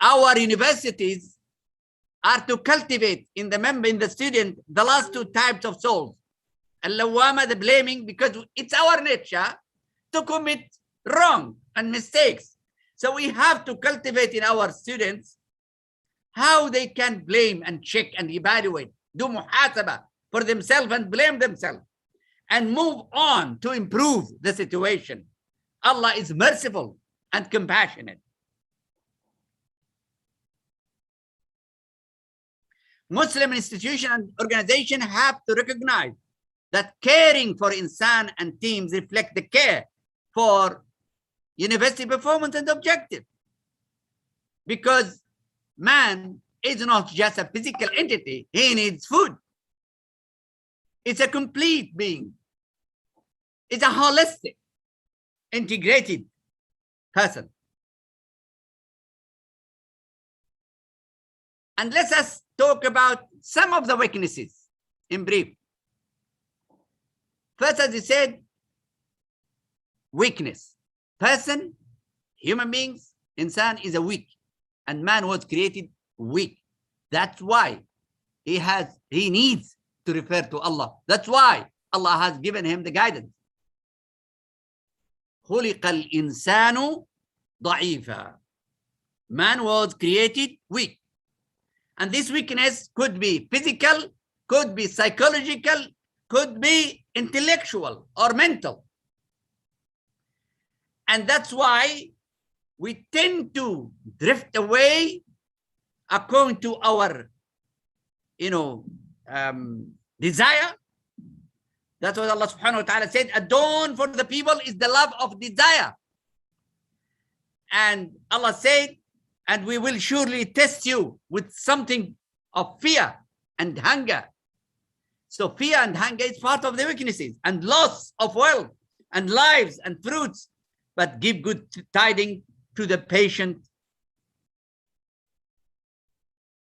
our universities are to cultivate in the student, the last two types of souls. Al-lawama, the blaming, because it's our nature to commit wrong and mistakes. So we have to cultivate in our students how they can blame and check and evaluate, do muhasaba for themselves and blame themselves and move on to improve the situation. Allah is merciful and compassionate. Muslim institution and organization have to recognize that caring for Insan and teams reflect the care for university performance and objective. Because man is not just a physical entity, he needs food. It's a complete being. It's a holistic, integrated person. And let us talk about some of the weaknesses in brief. First, as I said, weakness. Person, human beings, Insan is a weak, and man was created weak. That's why he needs to refer to Allah. That's why Allah has given him the guidance. خُلِقَ الْإِنسَانُ ضَعِيفًا. Man was created weak. And this weakness could be physical, could be psychological, could be intellectual or mental. And that's why we tend to drift away according to our, desire. That's what Allah subhanahu wa ta'ala said, adorn for the people is the love of desire. And Allah said, and we will surely test you with something of fear and hunger. So fear and hunger is part of the weaknesses, and loss of wealth and lives and fruits. But give good tidings to the patient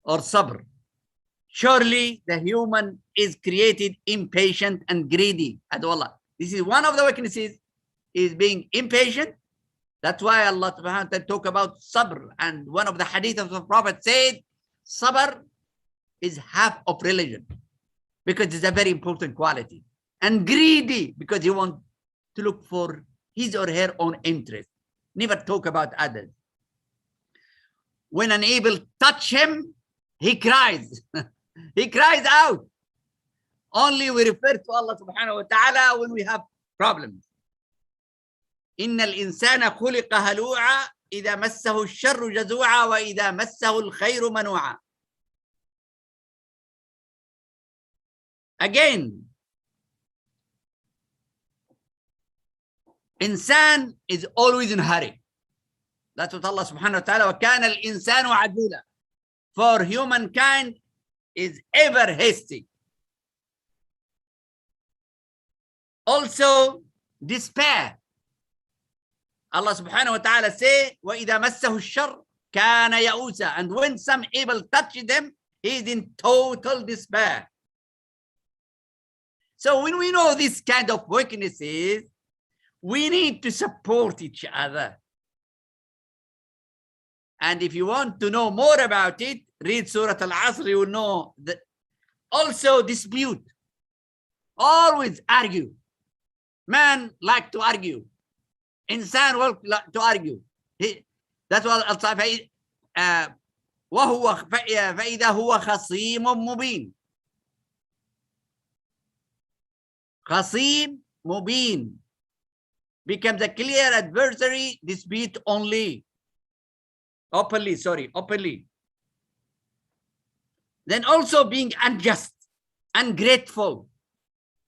or sabr. Surely the human is created impatient and greedy. Allah. This is one of the weaknesses, is being impatient. That's why Allah subhanahu wa ta'ala talk about sabr. And one of the hadith of the Prophet said, sabr is half of religion, because it's a very important quality. And greedy, because you want to look for his or her own interest. Never talk about others. When an evil touch him, he cries. He cries out. Only we refer to Allah subhanahu wa ta'ala when we have problems. إن الإنسان خلق هلوعا إذا مسه الشر جزوعا وإذا مسه الخير منوعا. Again, Insan is always in a hurry. That's what Allah subhanahu wa ta'ala, وَكَانَ الْإِنسَانُ عَجُولًا. For humankind is ever hasty. Also, despair. Allah subhanahu wa ta'ala say, وَإِذَا مَسَّهُ الشَّرُّ كَانَ يَئُوسًا. And when some evil touches them, he is in total despair. So when we know this kind of weaknesses, we need to support each other. And if you want to know more about it, read Surah Al-Asr, you will know that. Also dispute. Always argue. Man like to argue. Insan will like to argue. That's what Allah said. فَإِذَا هُوَ خَصِيمٌ مُبِينٌ. خَصِيم مُبِينٌ becomes a clear adversary, dispute only. Openly. Then also being unjust, ungrateful.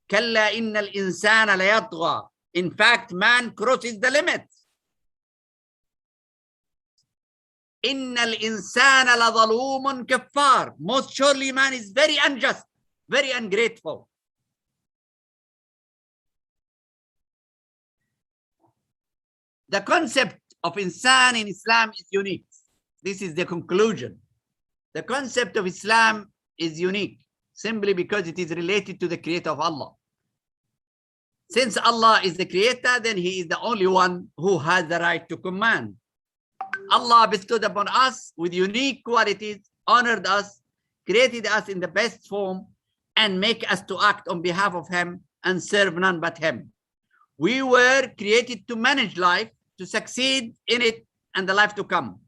كَلَّا إِنَّ الْإِنسَانَ لَيَطْغَى. In fact, man crosses the limits. إِنَّ الْإِنسَانَ لَظَلُومٌ كَفَّارٌ. Most surely man is very unjust, very ungrateful. The concept of Insan in Islam is unique. This is the conclusion. The concept of Islam is unique simply because it is related to the creator of Allah. Since Allah is the creator, then he is the only one who has the right to command. Allah bestowed upon us with unique qualities, honored us, created us in the best form, and make us to act on behalf of him and serve none but him. We were created to manage life, to succeed in it and the life to come.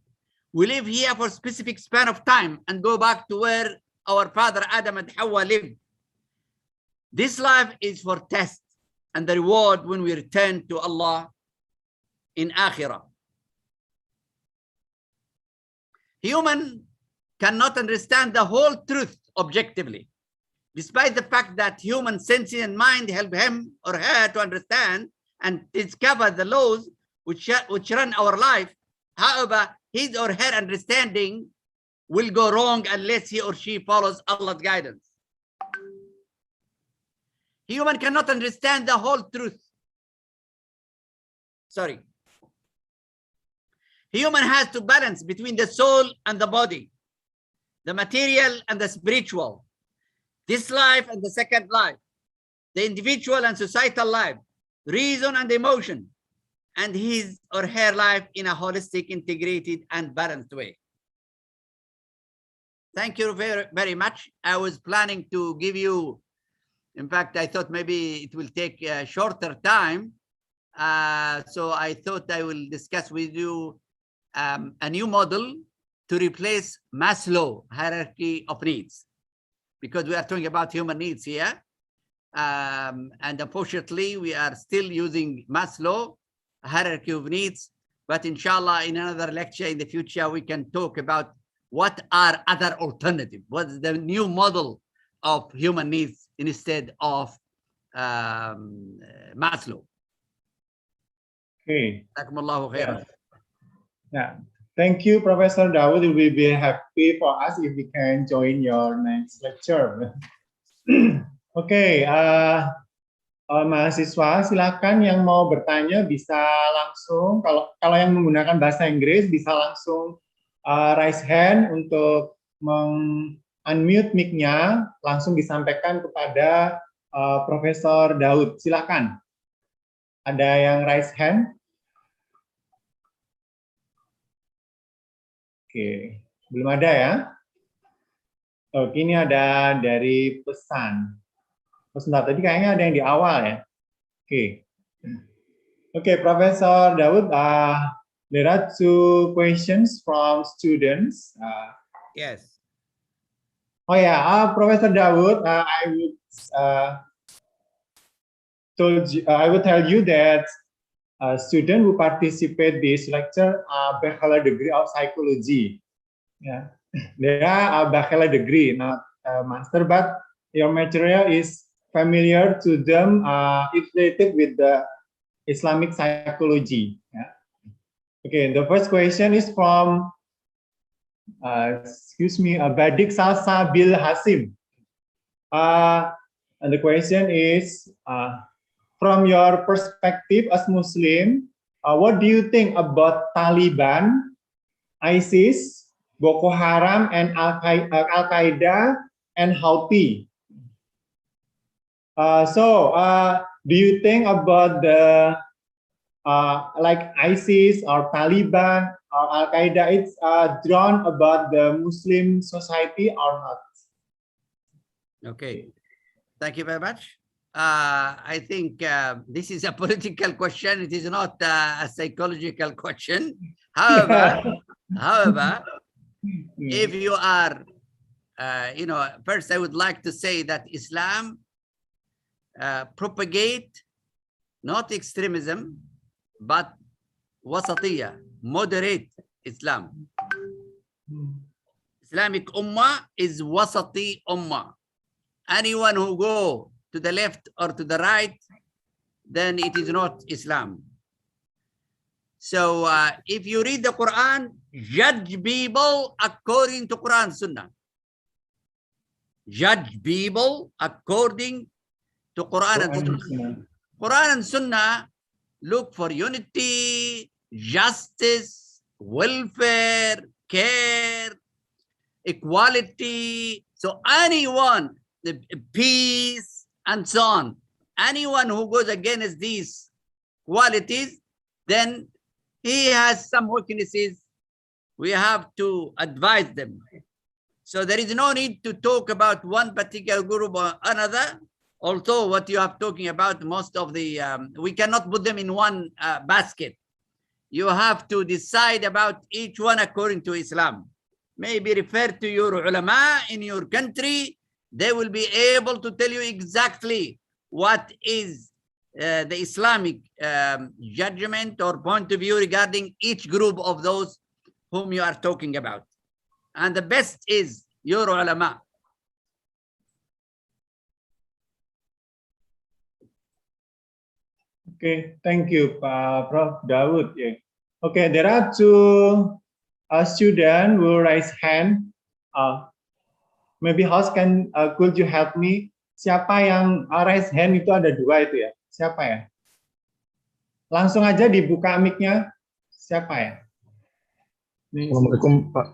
We live here for a specific span of time and go back to where our father Adam and Hawa lived. This life is for test and the reward when we return to Allah in Akhirah. Human cannot understand the whole truth objectively, despite the fact that human senses and mind help him or her to understand and discover the laws which run our life. However, his or her understanding will go wrong unless he or she follows Allah's guidance. Human cannot understand the whole truth. Human has to balance between the soul and the body, the material and the spiritual, this life and the second life, the individual and societal life, reason and emotion, and his or her life in a holistic, integrated, and balanced way. Thank you very, very much. I was planning to give you, in fact, I thought maybe it will take a shorter time. So I thought I will discuss with you a new model to replace Maslow hierarchy of needs, because we are talking about human needs here. And unfortunately, we are still using Maslow hierarchy of needs, but inshallah, in another lecture in the future, we can talk about what are other alternatives, what's the new model of human needs instead of Maslow. Okay. Yeah. Yeah. Thank you, Professor Dawood. We will be happy for us if we can join your next lecture. Oke, mahasiswa silakan yang mau bertanya bisa langsung, kalau yang menggunakan bahasa Inggris bisa langsung raise hand untuk unmute mic-nya, langsung disampaikan kepada Profesor Dawood. Silakan. Ada yang raise hand? Oke, belum ada ya? Oke, ini ada dari pesan. Oh, sebentar, tadi kayaknya ada yang di awal ya. Oke. Oke, Profesor Dawood, there are two questions from students. Yes. Oh yeah, Professor Dawood, I would tell you that student who participate this lecture bachelor degree of psychology. Yeah, they are a bachelor degree, not a master, but your material is familiar to them. It's related with the Islamic psychology. Yeah. Okay, the first question is from excuse me, Badik Salsa Bil Hasim. And the question is, from your perspective as Muslim, what do you think about Taliban, ISIS, Boko Haram, and Al-Qaeda, and Houthi? Do you think about the like ISIS or Taliban or Al-Qaeda, it's drawn about the Muslim society or not? Okay, thank you very much. I think this is a political question. It is not a psychological question. However, if you are, first I would like to say that Islam propagate not extremism, but wasatiyya, moderate Islam. Islamic Ummah is wasati Ummah. Anyone who go to the left or to the right, then it is not Islam. So if you read the Quran, judge people according to Quran Sunnah. Judge people according to Quran and Sunnah. Quran and Sunnah look for unity, justice, welfare, care, equality. So anyone, the peace, and so on. Anyone who goes against these qualities, then he has some weaknesses. We have to advise them. So there is no need to talk about one particular group or another. Although what you are talking about, most of the, we cannot put them in one basket. You have to decide about each one according to Islam. Maybe refer to your ulama in your country. They will be able to tell you exactly what is the Islamic judgment or point of view regarding each group of those whom you are talking about. And the best is your ulama. Okay, thank you, Prof. Dawood. Yeah. Okay, there are two students who raise hand. Maybe host could you help me? Siapa yang raise hand itu ada dua itu ya? Siapa ya? Langsung aja dibuka mic-nya. Siapa ya? Assalamualaikum, Pak.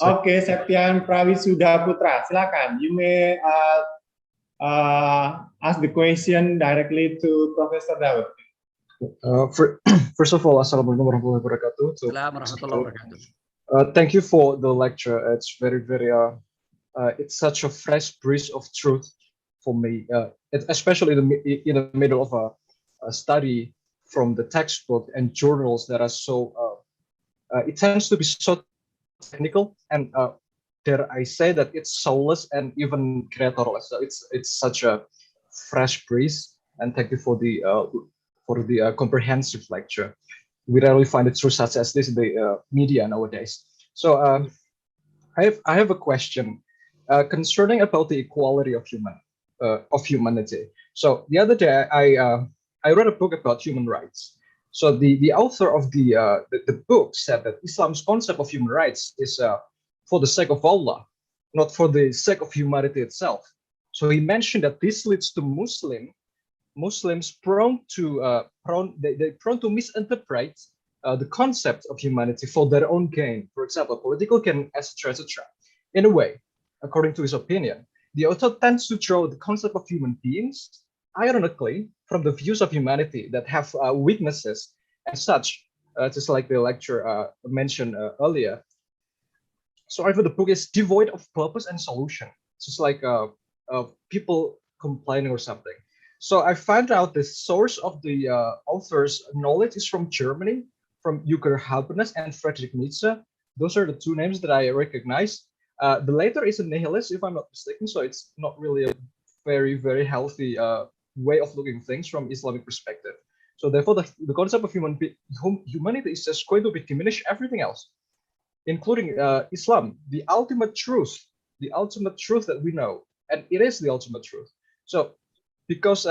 Oke, Septian Prawisuda Putra. Silakan. You may ask the question directly to Professor Dawood. First of all, Assalamualaikum warahmatullahi wabarakatuh. Assalamu warahmatullahi wabarakatuh. Thank you for the lecture. It's very, very, it's such a fresh breeze of truth for me, especially in the middle of a study from the textbook and journals that are so, it tends to be so technical and dare I say that it's soulless and even creatorless. So it's such a fresh breeze, and thank you for the comprehensive lecture. We rarely find it truth such as this in the media nowadays. So I have a question concerning about the equality of humanity. So the other day I read a book about human rights. So the author of the book said that Islam's concept of human rights is for the sake of Allah, not for the sake of humanity itself. So he mentioned that this leads to Muslims prone to misinterpret the concept of humanity for their own gain. For example, political gain, etc., etc. In a way, according to his opinion, the author tends to draw the concept of human beings, ironically, from the views of humanity that have weaknesses and such, just like the lecture mentioned earlier. So I feel the book is devoid of purpose and solution, just like people complaining or something. So I found out the source of the author's knowledge is from Germany, from Jürgen Habermas and Friedrich Nietzsche. Those are the two names that I recognize. The latter is a nihilist, if I'm not mistaken, so it's not really a very, very healthy way of looking things from Islamic perspective. So therefore, the concept of humanity is just going to be diminish everything else, including Islam, the ultimate truth that we know, and it is the ultimate truth. So because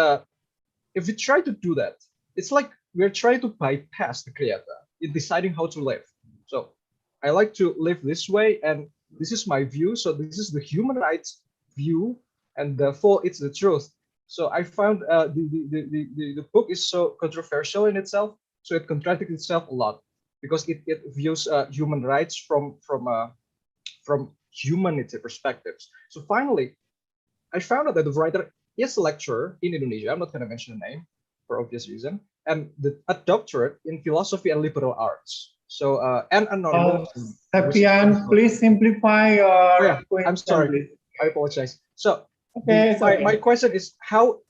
if we try to do that, it's like we're trying to bypass the creator in deciding how to live. So I like to live this way, and this is my view. So this is the human rights view, and therefore it's the truth. So I found the book is so controversial in itself. So it contradicts itself a lot because it views human rights from humanity perspectives. So finally, I found out that the writer is a lecturer in Indonesia. I'm not going to mention the name for obvious reason, and a doctorate in philosophy and liberal arts. So and anonymous. Sapian, please simplify your question. I'm sorry. Please. I apologize. So Okay, my question is, how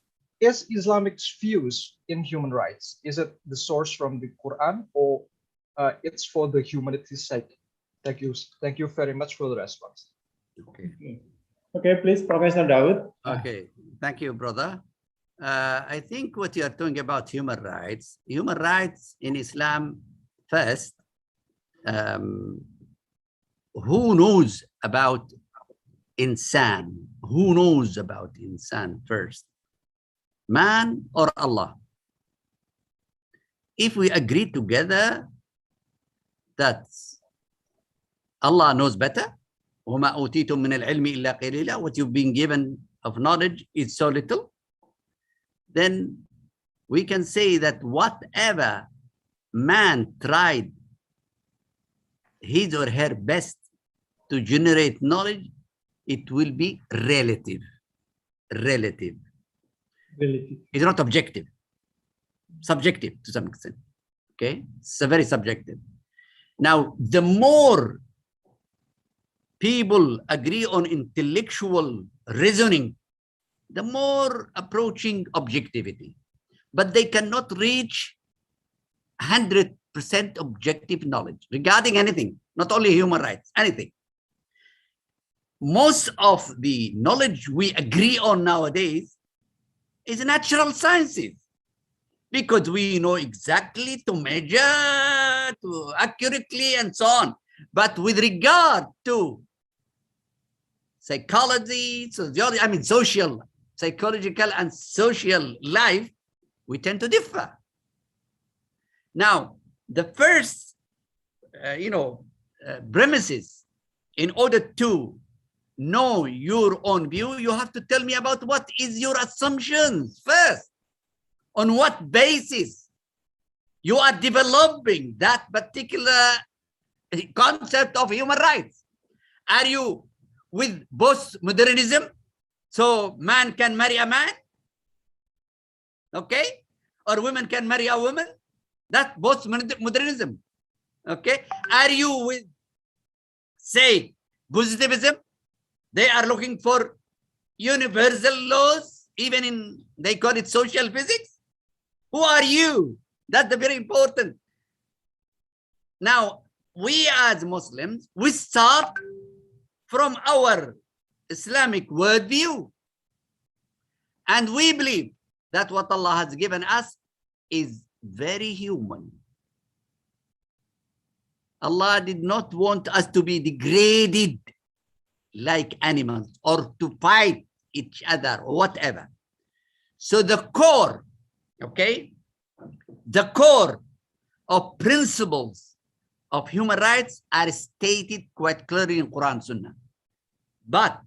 is Islamic's views in human rights? Is it the source from the Quran, or it's for the humanity's sake? Thank you very much for the response. Okay, please, Professor Dawood. Okay, thank you, brother. I think what you are talking about human rights in Islam first, who knows about Insan? Who knows about Insan first? Man or Allah? If we agree together that Allah knows better, وَمَا أُوتِيتُم مِّنَ الْعِلْمِ إِلَّا قَلِيلًا, what you've been given of knowledge is so little, then we can say that whatever man tried his or her best to generate knowledge, it will be relative. It's not objective, subjective to some extent. Okay, it's a very subjective. Now, the more people agree on intellectual reasoning, the more approaching objectivity, but they cannot reach 100% objective knowledge regarding anything, not only human rights, anything. Most of the knowledge we agree on nowadays is natural sciences, because we know exactly to measure, to accurately, and so on. But with regard to psychology, sociology, social, psychological and social life, we tend to differ. Now, the first, premises, in order to know your own view, you have to tell me about what is your assumptions first. On what basis you are developing that particular concept of human rights? Are you with post-modernism, so man can marry a man? Okay? or women can marry a woman? That's postmodernism. Okay? Are you with, say, positivism? They are looking for universal laws, even in, they call it social physics. Who are you? That's very important. Now, we as Muslims, we start from our Islamic worldview. And we believe that what Allah has given us is very human. Allah did not want us to be degraded like animals or to fight each other or whatever. So the core, okay, the core of principles of human rights are stated quite clearly in Quran Sunnah. But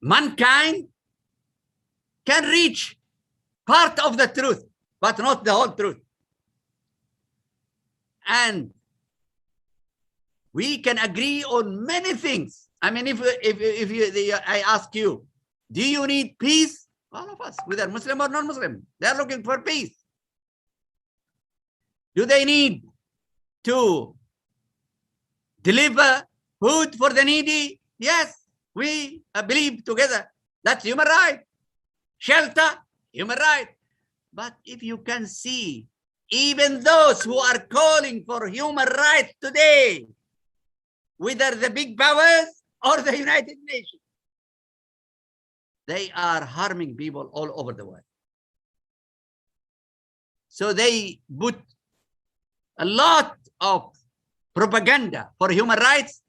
mankind can reach part of the truth, but not the whole truth. And we can agree on many things. I mean, if I ask you, do you need peace? All of us, whether Muslim or non-Muslim, they are looking for peace. Do they need to deliver food for the needy? Yes, we believe together. That's human right. Shelter, human right. But if you can see, even those who are calling for human rights today, whether the big powers or the United Nations, they are harming people all over the world. So they put a lot of propaganda for human rights,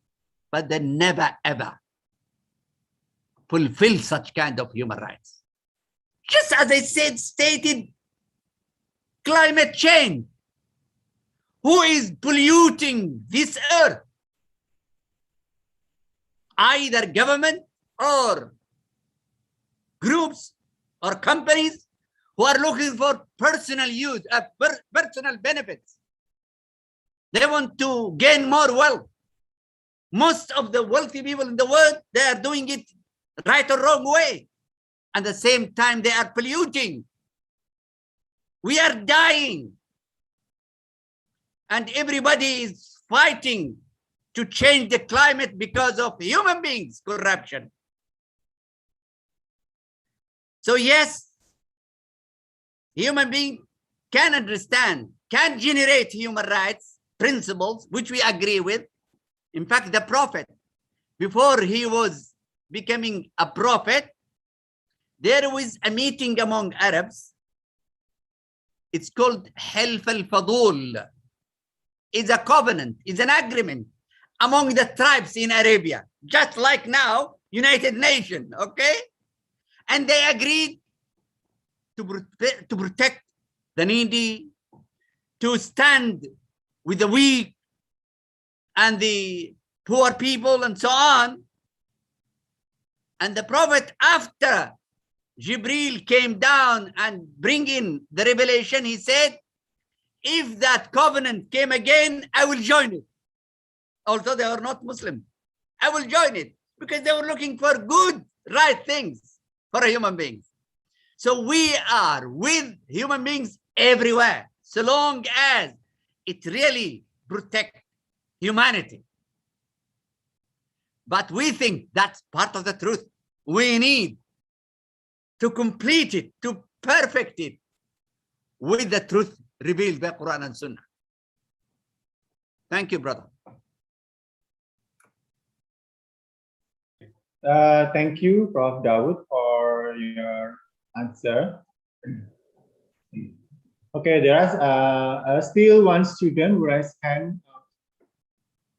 but they never ever fulfill such kind of human rights. Just as I said, stated climate change. Who is polluting this earth? Either government or groups or companies who are looking for personal use, personal benefits. They want to gain more wealth. Most of the wealthy people in the world, they are doing it right or wrong way. At the same time, they are polluting. We are dying. And everybody is fighting to change the climate because of human beings' corruption. So yes, human beings can understand, can generate human rights principles, which we agree with. In fact, the Prophet, before he was becoming a prophet, there was a meeting among Arabs. It's called Hilf al-Fadul. It's a covenant, it's an agreement among the tribes in Arabia, just like now, United Nations, okay? And they agreed to protect the needy, to stand with the weak and the poor people and so on. And the Prophet, after Jibril came down and bring in the revelation, he said, if that covenant came again, I will join it. Although they were not Muslim, I will join it because they were looking for good, right things for human beings. So we are with human beings everywhere, so long as it really protects humanity. But we think that's part of the truth. We need to complete it, to perfect it with the truth revealed by Quran and Sunnah. Thank you, brother. Thank you, Prof. Dawood, for your answer. Okay, there is still one student who raised hand.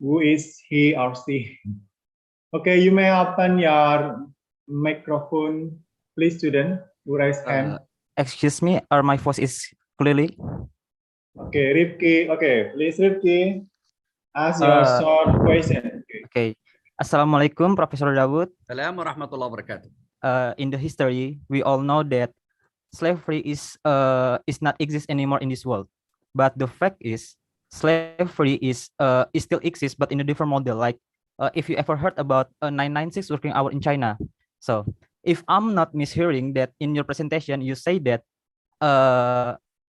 Who is he or she? Okay, you may open your microphone, please, student who raised hand. Excuse me, my voice is clearly? Okay, Rifki. Okay, please, Rifki, ask your short question. Okay. Assalamualaikum, Professor Dawood. Assalamu warahmatullahi wabarakatuh. In the history, we all know that slavery is not exist anymore in this world. But the fact is, slavery is still exists, but in a different model. Like if you ever heard about 996 working hour in China. So If I'm not mishearing that in your presentation, you say that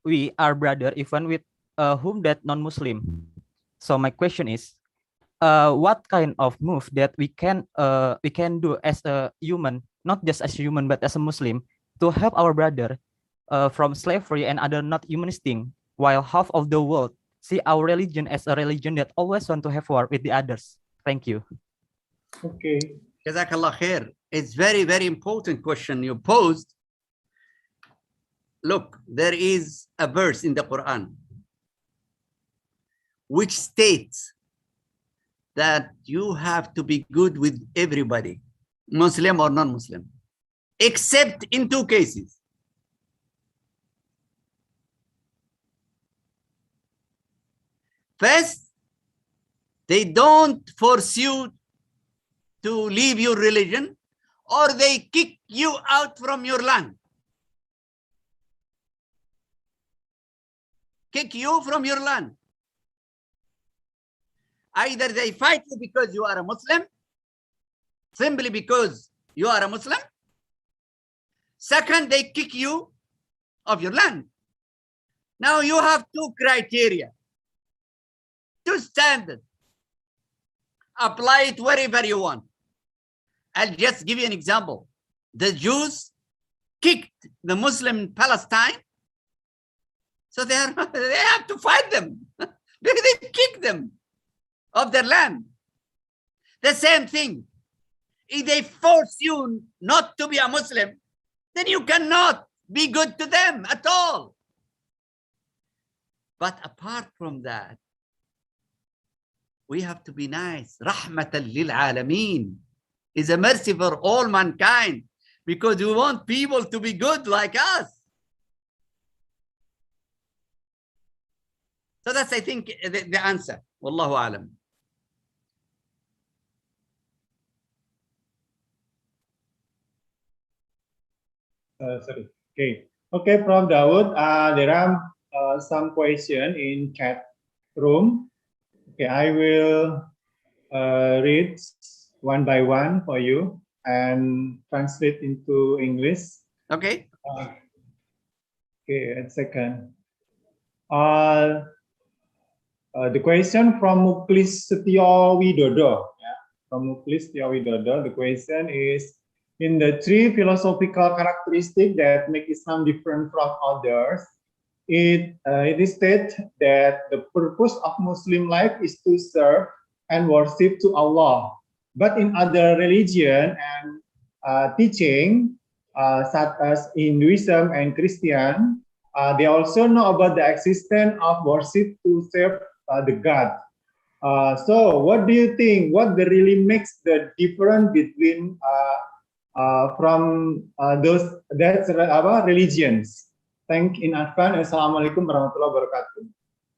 we are brother even with whom that non-Muslim. So my question is, what kind of move that we can do as a human, not just as a human but as a Muslim, to help our brother from slavery and other not humanist thing, while half of the world see our religion as a religion that always want to have war with the others? Thank you. Okay. Jazakallah khair. It's very, very important question you posed. Look, there is a verse in the Quran which states that you have to be good with everybody, Muslim or non-Muslim, except in two cases. First, they don't force you to leave your religion, or they kick you out from your land. Kick you from your land. Either they fight you because you are a Muslim, simply because you are a Muslim. Second, they kick you off your land. Now you have two criteria, two standards. Apply it wherever you want. I'll just give you an example. The Jews kicked the Muslim in Palestine, so they have to fight them. They kick them off their land. The same thing. If they force you not to be a Muslim, then you cannot be good to them at all. But apart from that, we have to be nice. Rahmatan lil alameen is a mercy for all mankind, because we want people to be good like us. So that's, I think, the answer. Wallahu alam. Sorry. Okay, Prof. Dawood. There are some questions in chat room. Okay, I will read one by one for you and translate into English. Okay. Okay, a second. The question from Muklis Setio Widodo. Yeah, from Muklis Setio Widodo. The question is, in the three philosophical characteristics that make Islam different from others, it is stated that the purpose of Muslim life is to serve and worship to Allah. But in other religion and teaching, such as Hinduism and Christian, they also know about the existence of worship to serve the God. So what do you think? What really makes the difference between from those religions? Thank in advance. Assalamualaikum warahmatullahi wabarakatuh.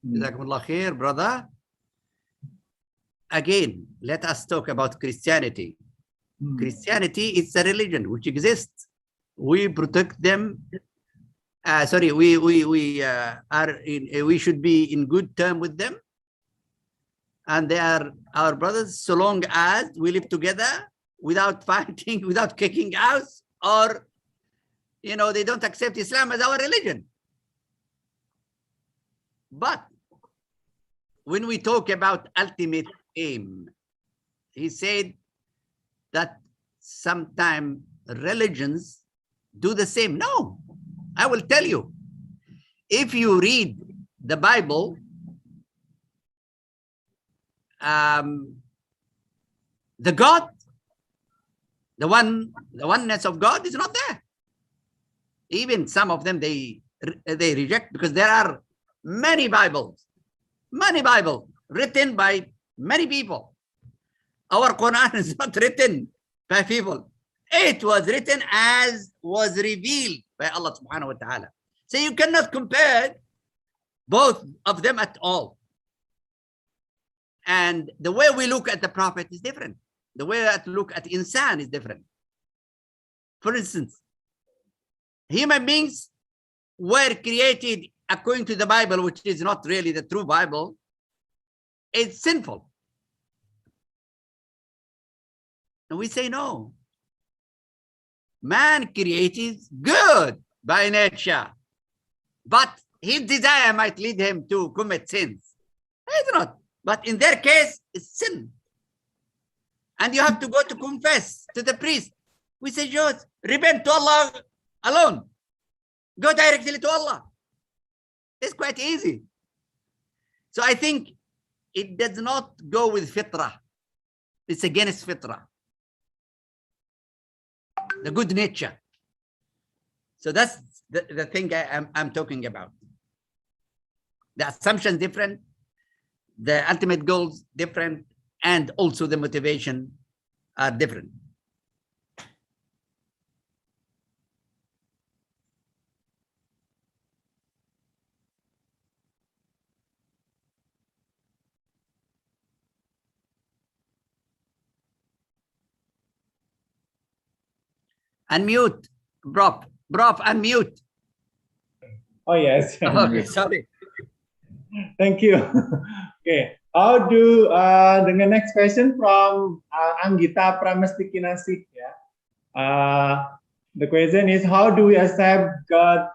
Jazakumullah khair, brother. Again, let us talk about Christianity. Christianity is a religion which exists. We protect them. We should be in good term with them, and they are our brothers so long as we live together without fighting, without kicking out, or they don't accept Islam as our religion. But when we talk about ultimate aim, he said that sometimes religions do the same. No, I will tell you. If you read the Bible, the God, the oneness of God is not there. Even some of them they reject, because there are many Bibles written by many people. Our Quran is not written by people. It was written as was revealed by Allah subhanahu wa ta'ala. So you cannot compare both of them at all. And the way we look at the Prophet is different. The way we look at Insan is different. For instance, human beings were created according to the Bible, which is not really the true Bible. It's sinful. And we say no. Man created good by nature, but his desire might lead him to commit sins. I do not. But in their case, it's sin. And you have to go to confess to the priest. We say, Jews, repent to Allah alone. Go directly to Allah. It's quite easy. So I think it does not go with fitrah. It's against fitrah, the good nature. So that's the thing I'm talking about. The assumption different, the ultimate goals different, and also the motivation are different. Unmute, Prof, unmute. Oh, yes. Okay, sorry. Thank you. Okay. How do the next question from Anggita Pramestikinasik? Yeah. The question is, how do we accept God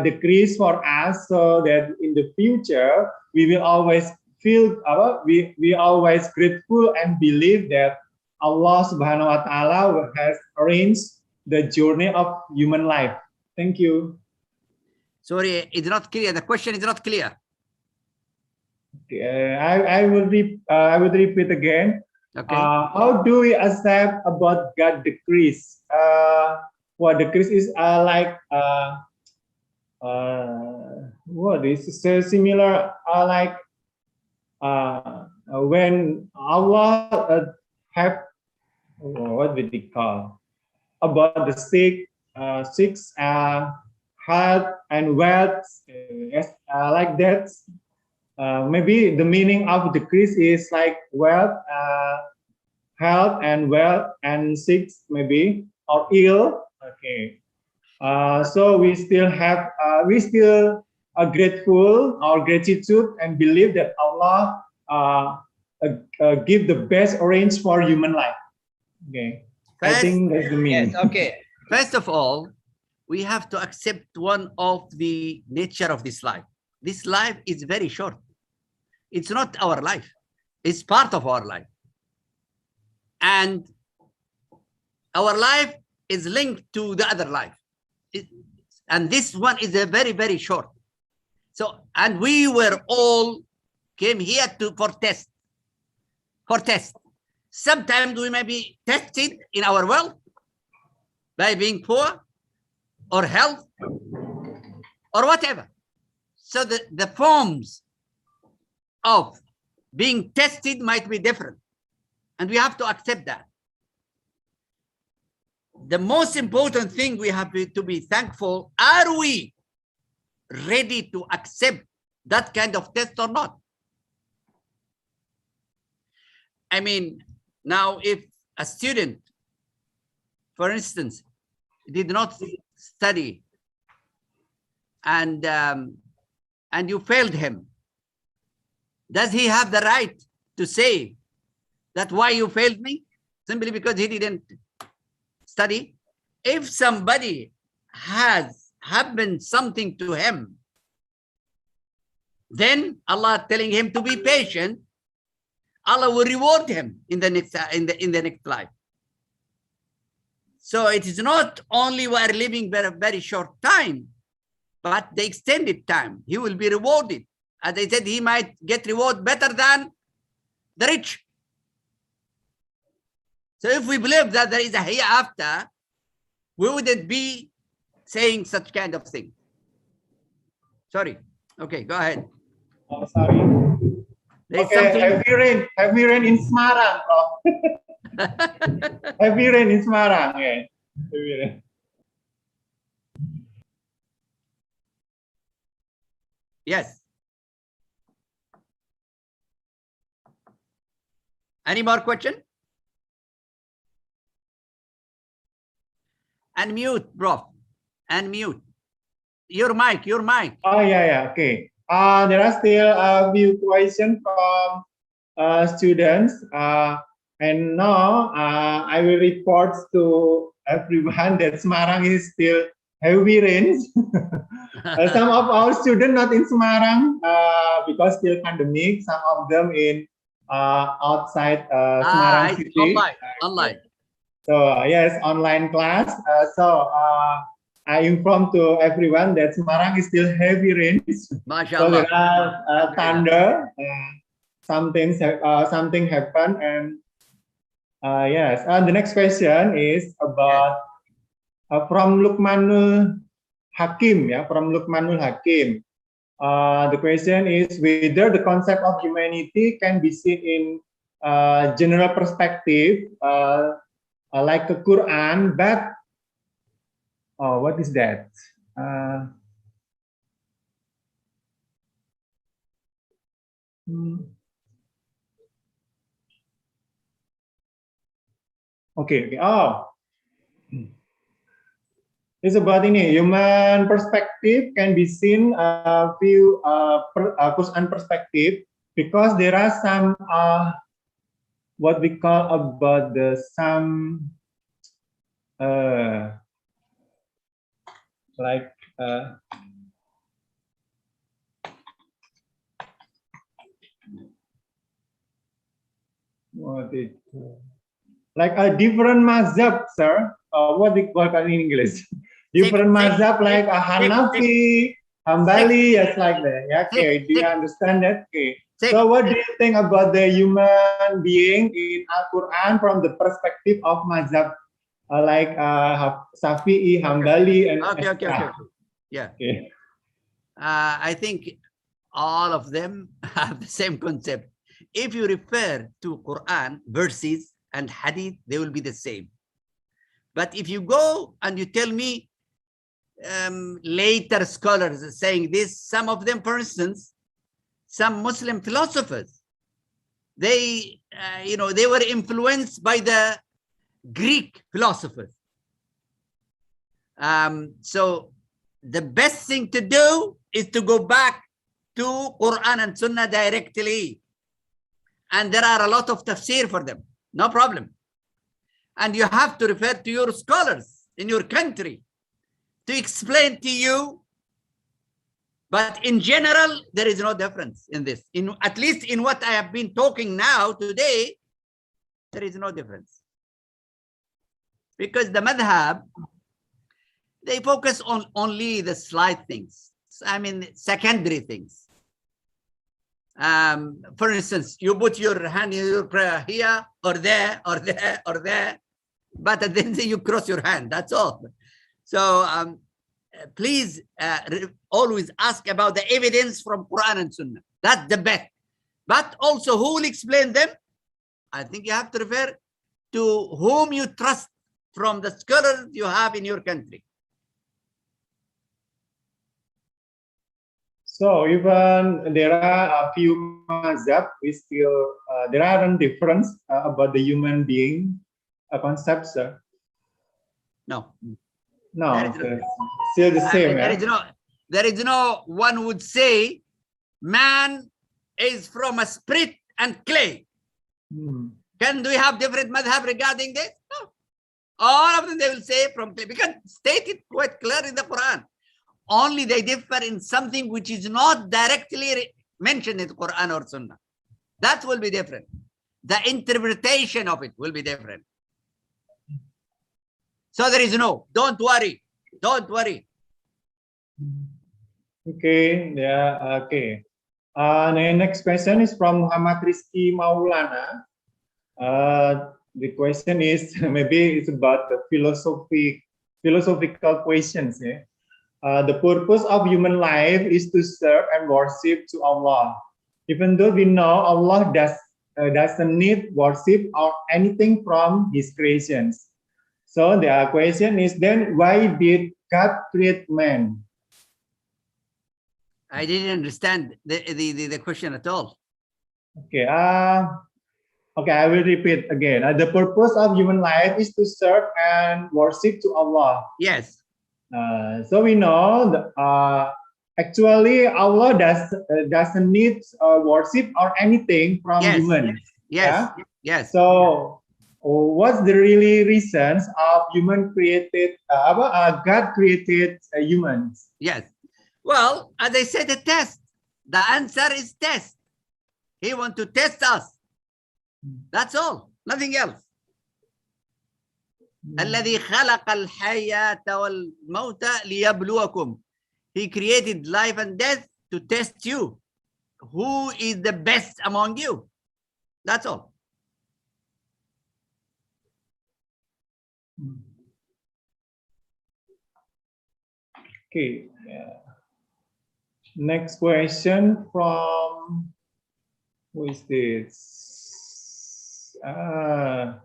decrees for us so that in the future we will always feel we always grateful and believe that Allah Subhanahu wa Taala has arranged the journey of human life. Thank you. Sorry, it's not clear. The question is not clear. I would repeat again. Okay. How do we accept about God decrees? What decrees is like what is so similar like when Allah have what would we call about the sick, health and wealth, like that. Maybe the meaning of decrease is like wealth, health and wealth and sick maybe, or ill. Okay. So we still have, we still are grateful or gratitude and believe that Allah give the best arrange for human life. Okay. I think that's the meaning. Yes, okay. First of all, we have to accept one of the nature of this life. This life is very short. It's not our life. It's part of our life. And our life is linked to the other life. And this one is a very, very short. So, and we were all came here for test. For test. Sometimes we may be tested in our world by being poor or health or whatever. So the forms of being tested might be different. And we have to accept that. The most important thing we have to be thankful, are we ready to accept that kind of test or not? I mean, now if a student, for instance, did not study and you failed him, does he have the right to say that why you failed me? Simply because he didn't study? If somebody has happened something to him, then Allah telling him to be patient. Allah will reward him in the next life. So it is not only we are living very, very short time, but the extended time. He will be rewarded. As I said, he might get reward better than the rich. So if we believe that there is a hereafter, we wouldn't be saying such kind of thing. Sorry. Okay, go ahead. Oh, sorry. Okay, heavy rain in Semarang, Prof. Heavy rain in Semarang. Okay. Heavy rain. Yes. Any more question? Unmute, Prof. Unmute. Your mic. Oh, yeah, okay. There are still a few questions from students. And now I will report to everyone that Semarang is still heavy rains. Some of our students not in Semarang because still pandemic. Some of them in outside Semarang city. Online. So yes, online class. I inform to everyone that Semarang is still heavy rains. So there are thunder. Something happened, and yes. The next question is about from Lukmanul Hakim. Yeah, from Lukmanul Hakim. The question is whether the concept of humanity can be seen in general perspective, like the Quran, but what is that? Okay. Oh, it's about ini human perspective can be seen view Quran perspective because there are some what we call about the some like what it like a different mazhab, sir. What we call in English? Different mazhab like a Hanafi, Hambali, yes, like that. Yeah, okay, do you understand that? Okay. So what do you think about the human being in Al-Quran from the perspective of mazhab like Shafi'i, Hambali, and okay. Yeah. Okay. I think all of them have the same concept. If you refer to Quran verses and hadith, they will be the same. But if you go and you tell me later scholars are saying this, some of them, for instance, some Muslim philosophers, they they were influenced by the Greek philosophers. So the best thing to do is to go back to Quran and Sunnah directly. And there are a lot of tafsir for them. No problem. And you have to refer to your scholars in your country to explain to you. But in general, there is no difference in this. At least in what I have been talking now today, there is no difference. Because the madhab, they focus on only the slight things. I mean, secondary things. For instance, you put your hand in your prayer here or there or there or there, but then you cross your hand. That's all. So please always ask about the evidence from Quran and Sunnah. That's the best. But also, who will explain them? I think you have to refer to whom you trust from the scholars you have in your country. So even there are a few mazhab, we still there are a difference about the human being concept, sir. No, still the same. There is no one would say man is from a spirit and clay. Can we have different madhab regarding this? No. All of them they will say from clay because stated quite clear in the Quran. Only they differ in something which is not directly mentioned in the Quran or Sunnah. That will be different. The interpretation of it will be different. So there is no, don't worry. Don't worry. Okay, yeah, okay. The next question is from Muhammad Rizki Maulana. The question is, maybe it's about the philosophical questions. Yeah? The purpose of human life is to serve and worship to Allah. Even though we know Allah doesn't need worship or anything from His creations. So the question is then, why did God create man? I didn't understand the question at all. Okay. Okay, I will repeat again. The purpose of human life is to serve and worship to Allah. Yes. So we know that, actually Allah doesn't need worship or anything from human. Yes. Yeah? Yes. So what's the really reasons of human created, God created humans? Yes. Well, as I said, a test. The answer is test. He wants to test us. That's all. Nothing else. الذي خلق الحياة والموت ليبلوكم. He created life and death to test you. Who is the best among you? That's all. Okay. Next question from, who is this? From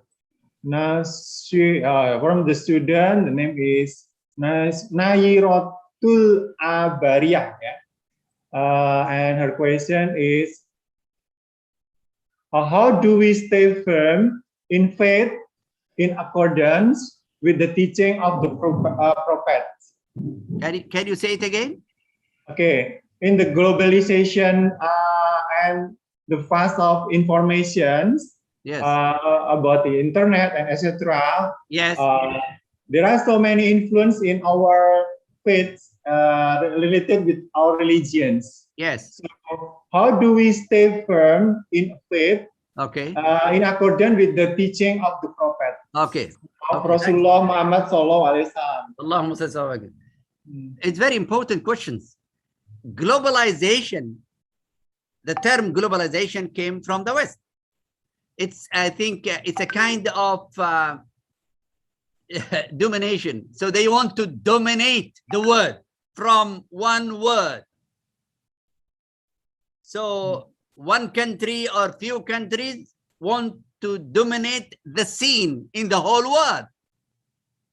the student, the name is Nayirotul Abariyah. And her question is, how do we stay firm in faith in accordance with the teaching of the prophets? Can you say it again? Okay, in the globalization and the fast of informations, Yes. About the internet and etc. Yes. There are so many influence in our faiths related with our religions. Yes. So how do we stay firm in faith? Okay. In accordance with the teaching of the prophet. Okay. Of Rasulullah Muhammad Sallallahu Alaihi Wasallam. Allahumma salli. It's very important questions. Globalization, the term globalization came from the West. I think it's a kind of domination. So they want to dominate the world from one word. So one country or few countries want to dominate the scene in the whole world.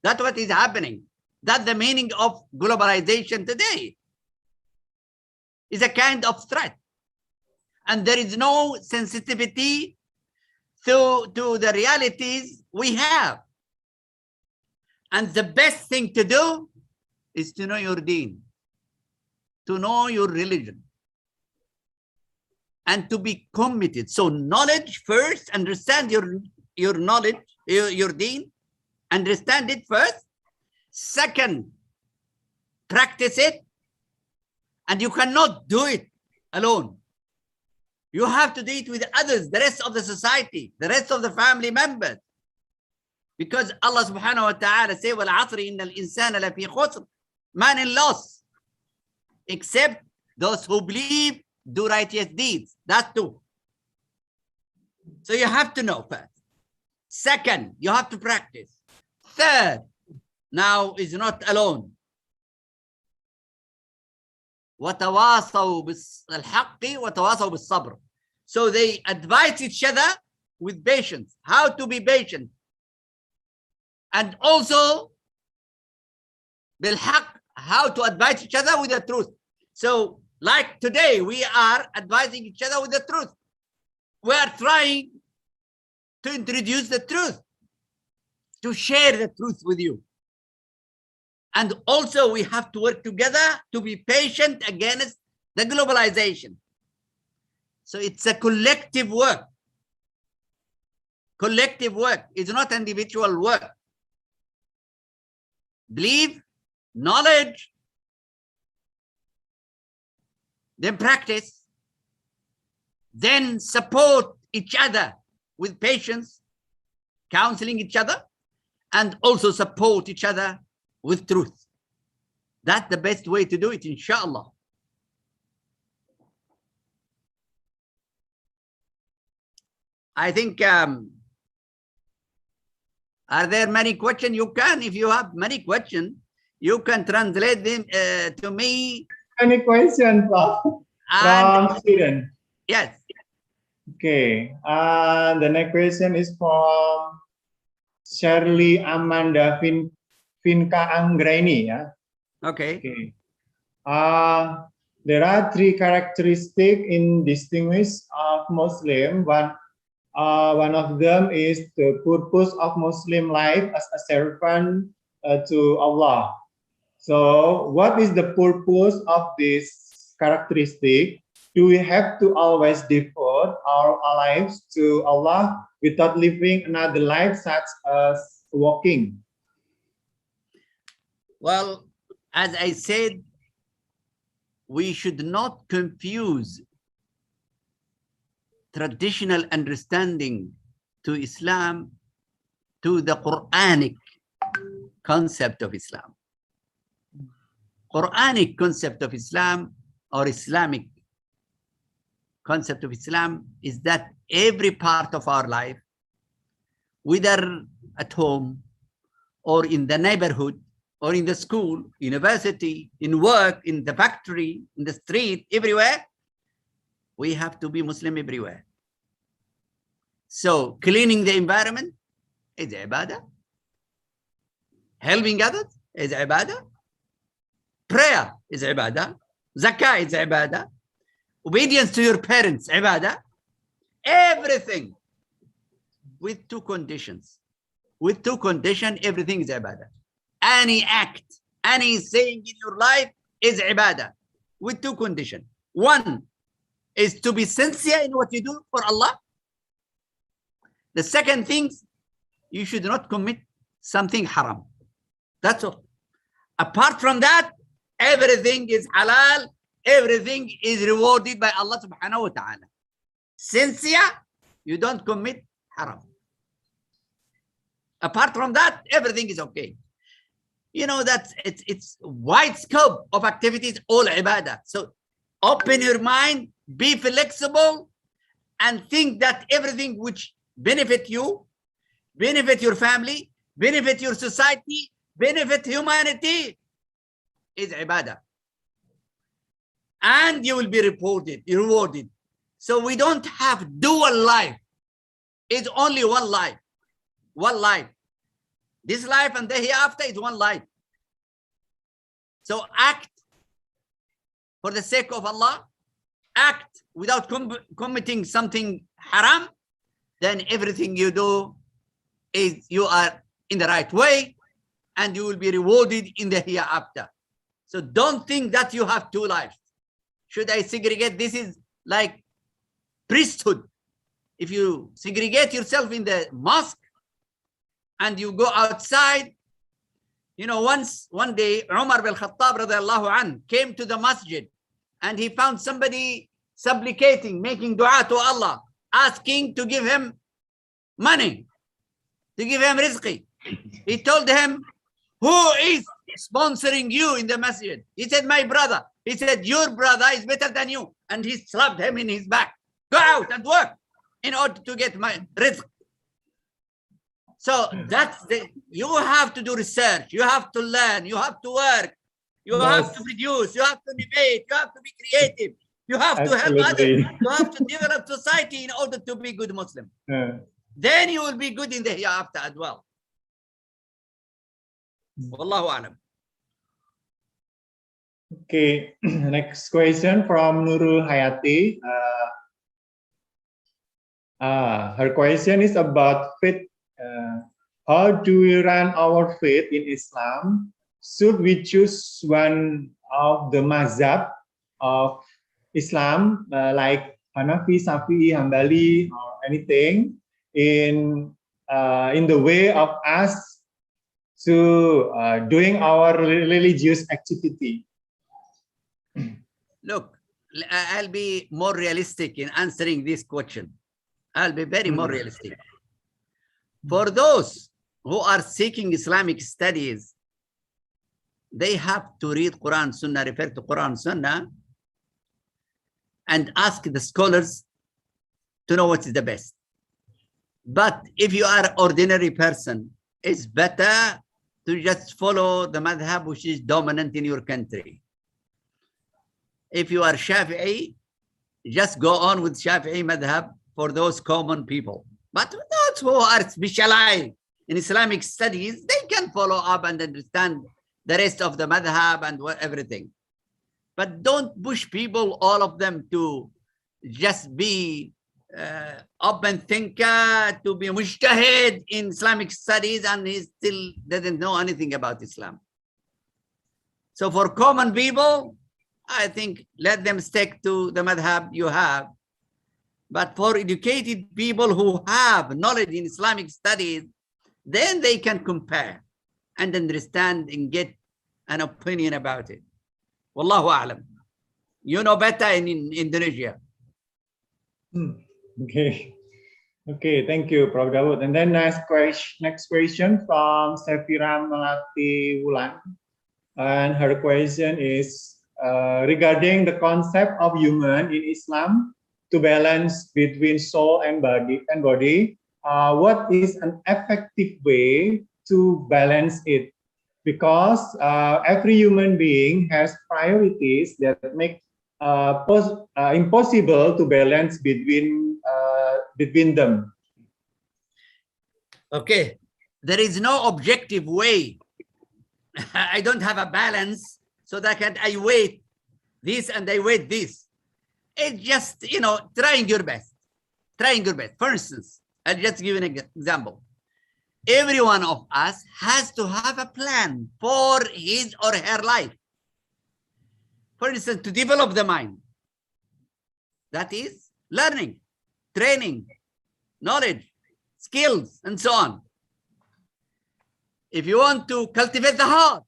That's what is happening. That's the meaning of globalization today. It's a kind of threat. And there is no sensitivity to the realities we have. And the best thing to do is to know your deen, to know your religion, and to be committed. So knowledge first, understand your knowledge, your deen, understand it first. Second, practice it. And you cannot do it alone. You have to do it with others, the rest of the society, the rest of the family members. Because Allah subhanahu wa ta'ala says, وَالْعَصْرِ إِنَّ الْإِنسَانَ لَفِي خُسْرٍ. Man in loss, except those who believe, do righteous deeds. That's two. So you have to know first. Second, you have to practice. Third, now is not alone. وَتَوَاصَوْا بِالْحَقِّ وَتَوَاصَوْا بِالصَّبْرِ. So they advise each other with patience, how to be patient. And also, بِالْحَقِّ, how to advise each other with the truth. So, like today, we are advising each other with the truth. We are trying to introduce the truth, to share the truth with you. And also we have to work together to be patient against the globalization. So it's a collective work. Collective work is not individual work. Believe, knowledge, then practice, then support each other with patience, counseling each other, and also support each other with truth. That's the best way to do it, inshallah. I think, are there many questions? You can, if you have many questions, you can translate them to me. Any question, Prof? From student? Yes. Okay. The next question is from Shirley Amanda Finca Anggraini. Yeah? Okay. Okay. There are three characteristics in distinguish of Muslim. One of them is the purpose of Muslim life as a servant to Allah. So what is the purpose of this characteristic? Do we have to always devote our lives to Allah without living another life such as walking? Well, as I said, we should not confuse traditional understanding to Islam to the Quranic concept of Islam. Quranic concept of Islam or Islamic concept of Islam is that every part of our life, whether at home or in the neighborhood or in the school, university, in work, in the factory, in the street, everywhere, we have to be Muslim everywhere. So cleaning the environment is ibadah. Helping others is ibadah. Prayer is ibadah. Zakah is ibadah. Obedience to your parents, ibadah. Everything with two conditions. With two conditions, everything is ibadah. Any act, any saying in your life is ibadah. With two conditions. One is to be sincere in what you do for Allah. The second thing, you should not commit something haram. That's all. Apart from that, everything is halal. Everything is rewarded by Allah subhanahu wa ta'ala. Sincere, you don't commit haram. Apart from that, everything is okay. You know that it's wide scope of activities, all ibadah. So open your mind, be flexible, and think that everything which benefit you, benefit your family, benefit your society, benefit humanity is ibadah. And you will be rewarded. So we don't have dual life. It's only one life. One life. This life and the hereafter is one life. So act for the sake of Allah. Act without committing something haram. Then everything you do is you are in the right way and you will be rewarded in the hereafter. So don't think that you have two lives. Should I segregate? This is like priesthood. If you segregate yourself in the mosque and you go outside, you know, one day Umar bin Khattab radiallahu anh came to the masjid and he found somebody supplicating, making dua to Allah, asking to give him money, to give him rizqi. He told him, who is sponsoring you in the masjid? He said, my brother. He said, your brother is better than you. And he slapped him in his back. Go out and work in order to get my rizq. So you have to do research. You have to learn. You have to work. You have to produce. You have to debate. You have to be creative. You have to help others. You have to develop society in order to be good Muslim. Then you will be good in the hereafter as well. Wallahu alam. Okay, next question from Nurul Hayati. Her question is about faith. How do we run our faith in Islam? Should we choose one of the mazhab of Islam, like Hanafi, Shafi'i, Hanbali, or anything, in the way of us to doing our religious activity? Look, I'll be more realistic in answering this question. I'll be very more realistic. For those who are seeking Islamic studies, they have to read Quran, Sunnah, refer to Quran, Sunnah, and ask the scholars to know what is the best. But if you are an ordinary person, it's better to just follow the madhab which is dominant in your country. If you are Shafi'i, just go on with Shafi'i madhab for those common people. But those who are specialized in Islamic studies, they can follow up and understand the rest of the madhab and everything. But don't push people, all of them, to just be open thinker, to be mujtahid in Islamic studies, and he still doesn't know anything about Islam. So for common people, I think let them stick to the madhab you have. But for educated people who have knowledge in Islamic studies, then they can compare and understand and get an opinion about it. Wallahu a'lam. You know better in Indonesia. Okay. Okay, thank you, Prof. Dawood. And then next question from Sefira Melati Wulan. And her question is regarding the concept of human in Islam to balance between soul and body. What is an effective way to balance it? Because every human being has priorities that make impossible to balance between them. Okay, there is no objective way. I don't have a balance so that I weight this and I weight this. It's just, trying your best. Trying your best. For instance, I'll just give an example. Every one of us has to have a plan for his or her life. For instance, to develop the mind. That is learning, training, knowledge, skills, and so on. If you want to cultivate the heart,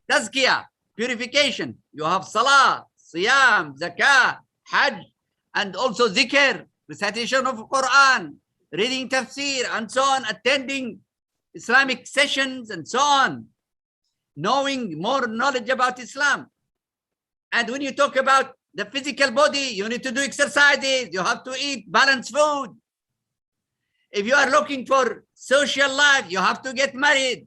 tazkiyah, purification, you have salah, siyam, zakah, hajj, and also zikr, recitation of Quran, reading tafsir, and so on, attending Islamic sessions, and so on, knowing more knowledge about Islam. And when you talk about the physical body, you need to do exercises, you have to eat balanced food. If you are looking for social life, you have to get married,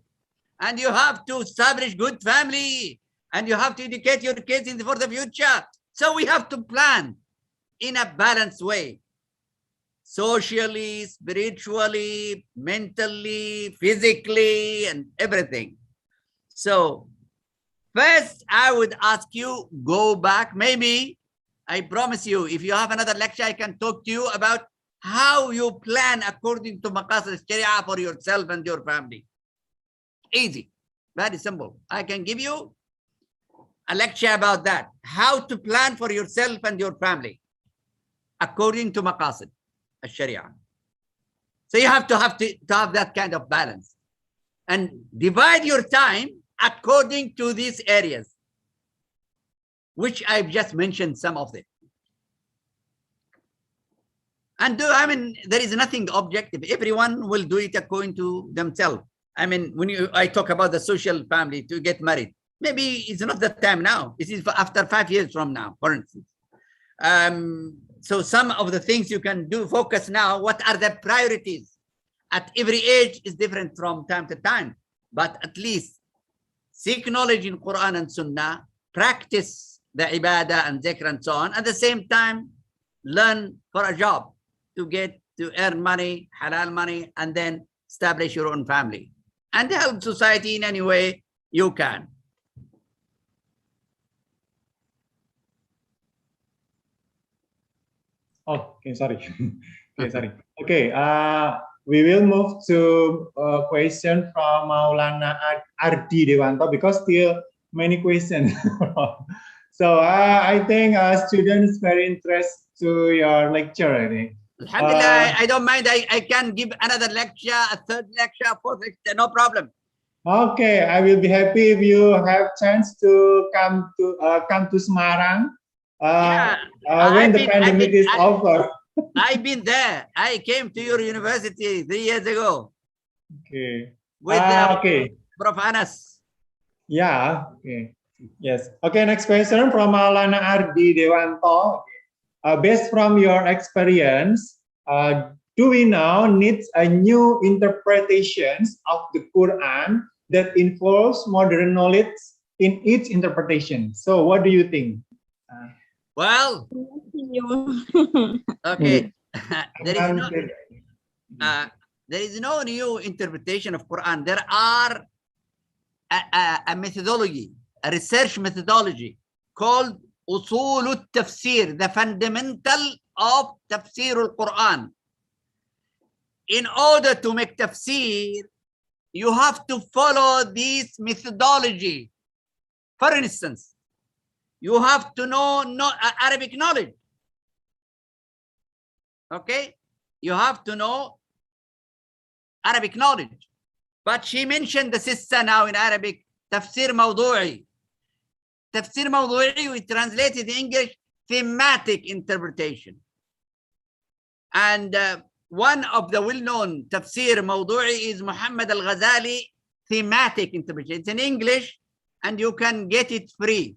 and you have to establish good family, and you have to educate your kids for the future. So we have to plan in a balanced way, socially, spiritually, mentally, physically, and everything. So first, I would ask you, go back. Maybe, I promise you, if you have another lecture, I can talk to you about how you plan according to Maqasid Sharia for yourself and your family. Easy, very simple. I can give you a lecture about that, how to plan for yourself and your family according to Maqasid Sharia. So you have to have that kind of balance and divide your time according to these areas, which I've just mentioned some of them. And there is nothing objective. Everyone will do it according to themselves. When I talk about the social family to get married, maybe it's not the time now. It is after 5 years from now, for instance. So some of the things you can do, focus now, what are the priorities? At every age is different from time to time, but at least seek knowledge in Quran and Sunnah, practice the ibadah and zikr and so on. At the same time, learn for a job to earn money, halal money, and then establish your own family and help society in any way you can. Oh, okay, sorry. Okay, sorry. Okay, we will move to a question from Maulana Ardi Dewanto because still many questions. So I think students very interested to your lecture, I think. Alhamdulillah, I don't mind. I can give another lecture, a third lecture, fourth lecture, no problem. Okay, I will be happy if you have chance to come to Semarang. When the pandemic is over. I've been there. I came to your university 3 years ago. Okay. With okay. Prof. Anas. Yeah. Okay. Yes. Okay. Next question from Maulana Ardi Dewanto. Based from your experience, do we now need a new interpretations of the Quran that involves modern knowledge in its interpretation? So, what do you think? Well, okay. There is no new interpretation of Quran. There are a methodology, a research methodology called Usul al-Tafsir, the fundamental of Tafsir al-Quran. In order to make tafsir, you have to follow this methodology. For instance, you have to know Arabic knowledge. Okay, you have to know Arabic knowledge. But she mentioned the sister now in Arabic, tafsir mawdu'i. Tafsir mawdu'i, we translated in English, thematic interpretation. And one of the well-known tafsir mawdu'i is Muhammad al-Ghazali thematic interpretation. It's in English and you can get it free.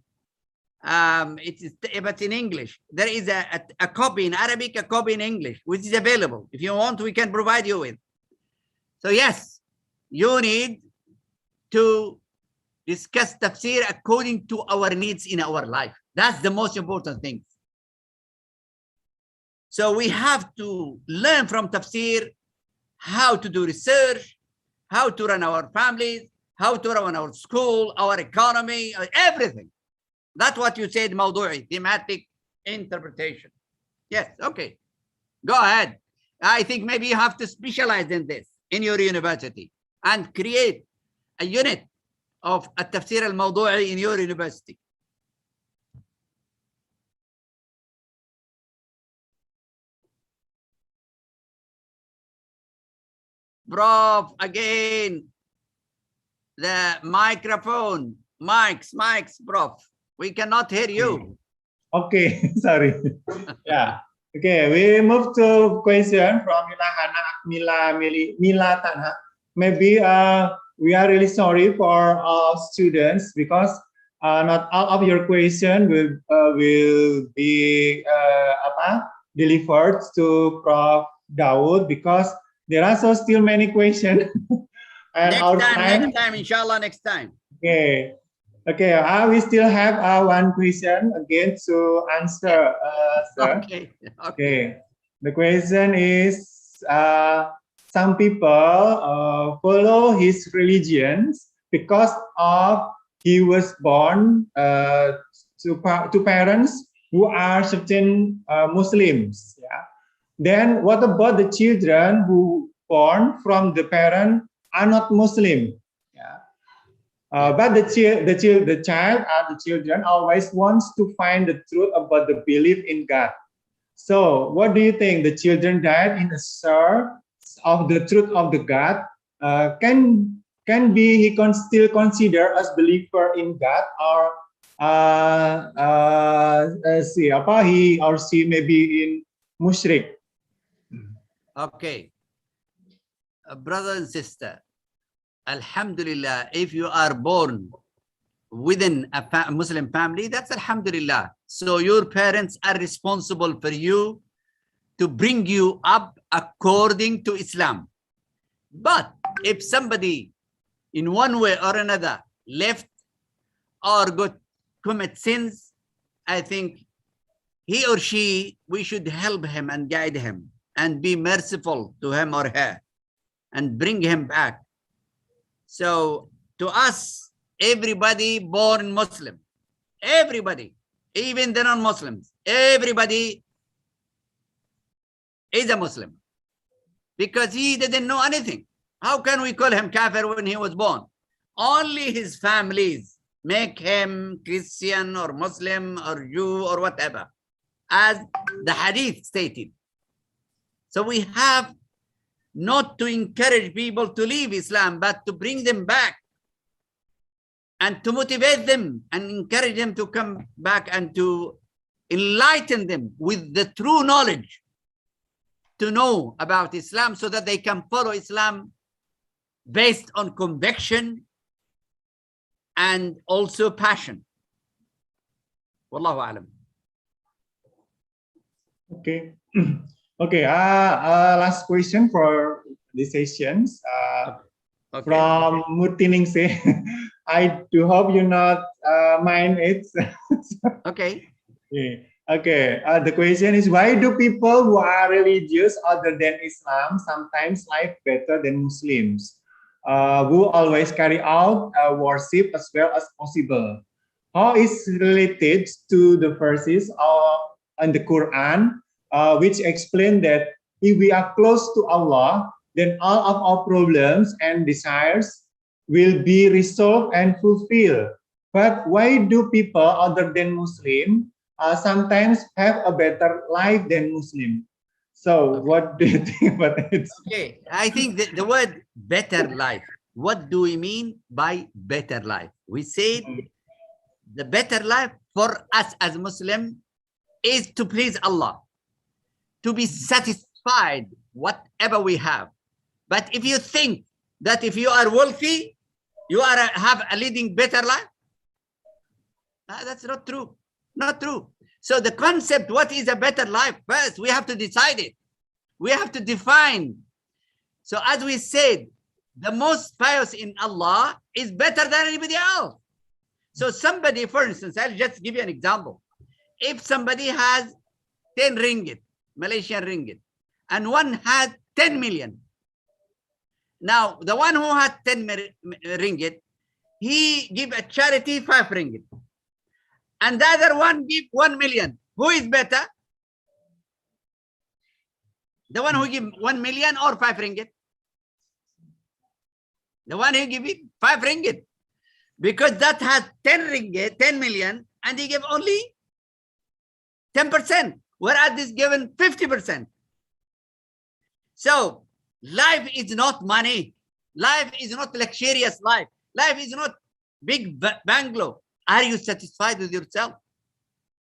But in English. There is a copy in Arabic, a copy in English, which is available. If you want, we can provide you with. So yes, you need to discuss tafsir according to our needs in our life. That's the most important thing. So we have to learn from tafsir how to do research, how to run our families, how to run our school, our economy, everything. That's what you said, mawdu'i, thematic interpretation. Yes, okay. Go ahead. I think maybe you have to specialize in this in your university and create a unit of a tafsir al-mawdu'i in your university. Prof, again, the microphone, mics, Prof. We cannot hear you. Okay, sorry. Yeah. Okay, we move to question from Mila Tanha. Maybe we are really sorry for our students because not all of your question will be delivered to Prof. Dawood because there are still many questions. And next time, inshallah, next time. Okay. Okay, we still have one question again to answer, sir. Okay. The question is, some people follow his religions because of he was born to parents who are certain Muslims. Yeah. Then what about the children who born from the parent are not Muslim? Yeah. But the children always wants to find the truth about the belief in God. So what do you think? The children died in a search of the truth of the God. Can be he can still consider as believer in God, or he or she may be in mushrik? Okay, brother and sister, Alhamdulillah, if you are born within a Muslim family, that's Alhamdulillah. So your parents are responsible for you to bring you up according to Islam. But if somebody in one way or another left or commit sins, I think he or she, we should help him and guide him and be merciful to him or her and bring him back. So to us, everybody born Muslim, everybody, even the non-Muslims, everybody is a Muslim because he didn't know anything. How can we call him kafir when he was born? Only his families make him Christian or Muslim or Jew or whatever, as the hadith stated. So we have not to encourage people to leave Islam, but to bring them back and to motivate them and encourage them to come back and to enlighten them with the true knowledge to know about Islam so that they can follow Islam based on conviction and also passion. Wallahu alam. Okay. Okay. Last question for this sessions. Okay. From Mutiningse. I do hope you not mind it. Okay. Okay. Okay. The question is, why do people who are religious other than Islam sometimes live better than Muslims, who always carry out worship as well as possible? How is related to the verses in the Quran, which explain that if we are close to Allah, then all of our problems and desires will be resolved and fulfilled. But why do people other than Muslim sometimes have a better life than Muslim? So what do you think about it? Okay, I think that the word better life, what do we mean by better life? We said the better life for us as Muslim is to please Allah, to be satisfied whatever we have. But if you think that if you are wealthy, you are have a leading better life, that's not true. Not true. So the concept, what is a better life? First, we have to decide it. We have to define. So as we said, the most pious in Allah is better than anybody else. So somebody, for instance, I'll just give you an example. If somebody has 10 ringgit, Malaysian ringgit, and one has 10 million. Now, the one who had 10 ringgit, he give a charity 5 ringgit. And the other one give 1 million. Who is better? The one who give 1 million or 5 ringgit? The one who give it 5 ringgit. Because that has 10 ringgit, 10 million, and he gave only 10%, whereas this given 50%. So life is not money. Life is not luxurious life. Life is not big bungalow. Are you satisfied with yourself?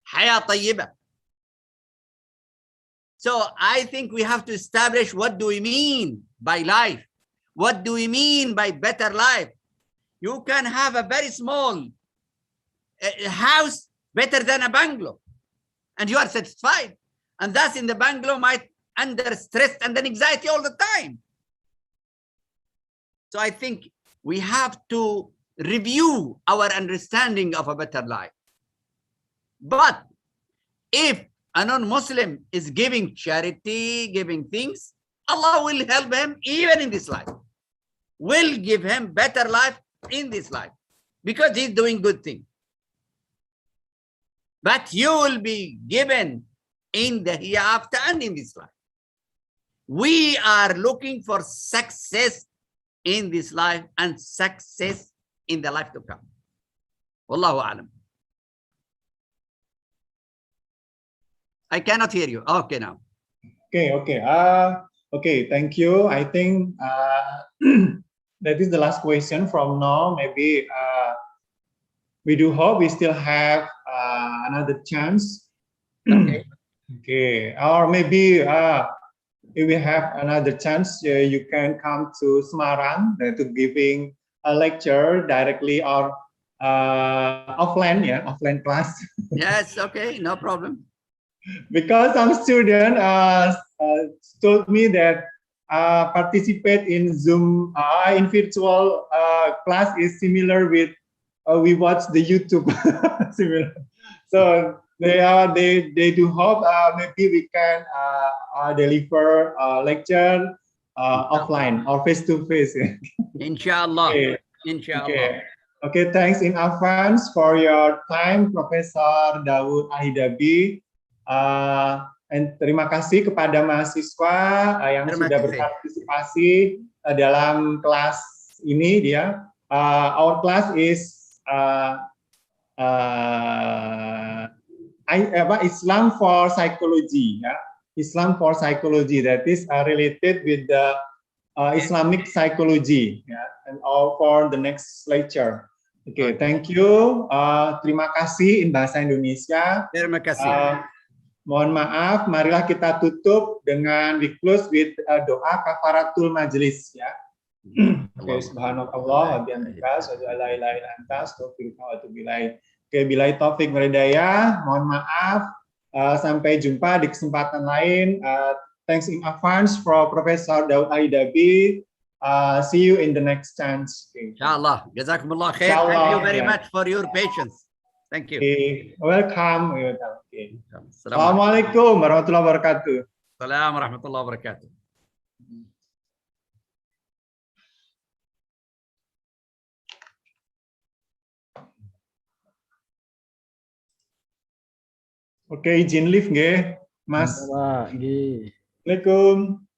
Haya tayyiba. So I think we have to establish what do we mean by life? What do we mean by better life? You can have a very small house better than a bungalow, and you are satisfied. And thus in the bungalow might under stress and then anxiety all the time. So I think we have to review our understanding of a better life. But if a non-Muslim is giving charity, giving things, Allah will help him even in this life. Will give him better life in this life because he's doing good things. But you will be given in the hereafter and in this life. We are looking for success in this life and success in the life to come. Wallahu alam. I cannot hear you. Okay, now. Okay. Okay. Thank you. I think that is the last question from now. Maybe we do hope we still have another chance. Okay. Okay. Or maybe if we have another chance, you can come to Semarang to giving a lecture directly or offline, offline class. Yes. Okay. No problem. Because some student told me that participate in Zoom in virtual class is similar with we watch the YouTube similar. So they do hope maybe we can deliver lecture offline or face to face. Inshallah. Okay. Inshallah. Okay. Thanks in advance for your time, Profesor Dawood Hidabi. Dan terima kasih kepada mahasiswa yang sudah berpartisipasi dalam kelas ini dia. Our class is Islam for Psychology, Islam for Psychology, that is related with the Islamic psychology, and all for the next lecture. Okay, thank you. Terima kasih in bahasa Indonesia. Terima kasih. Mohon maaf, marilah kita tutup dengan we close with doa kafaratul majlis, ya. Oke, subhanallah wa bihamdika, asyhadu an la ilaha illa anta, astaghfiruka wa atubu ilaik. Oke, billahi taufik wal hidayah. Mohon maaf. Sampai jumpa di kesempatan lain. Thanks in advance for Professor Dawood Hidabi. See you in the next chance. Inshallah. Jazakumullah khair. Thank you very much for your patience. Thank you. Okay. Welcome. Okay. Assalamualaikum warahmatullahi wabarakatuh. Assalamualaikum warahmatullahi wabarakatuh. Oke, izin live nggih, Mas. Nggih. Assalamualaikum.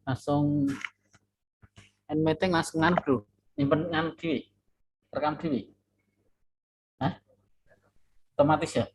langsung end meeting langsung nganu bro, nyimpen nganu dewi, rekam dewi, otomatis ya.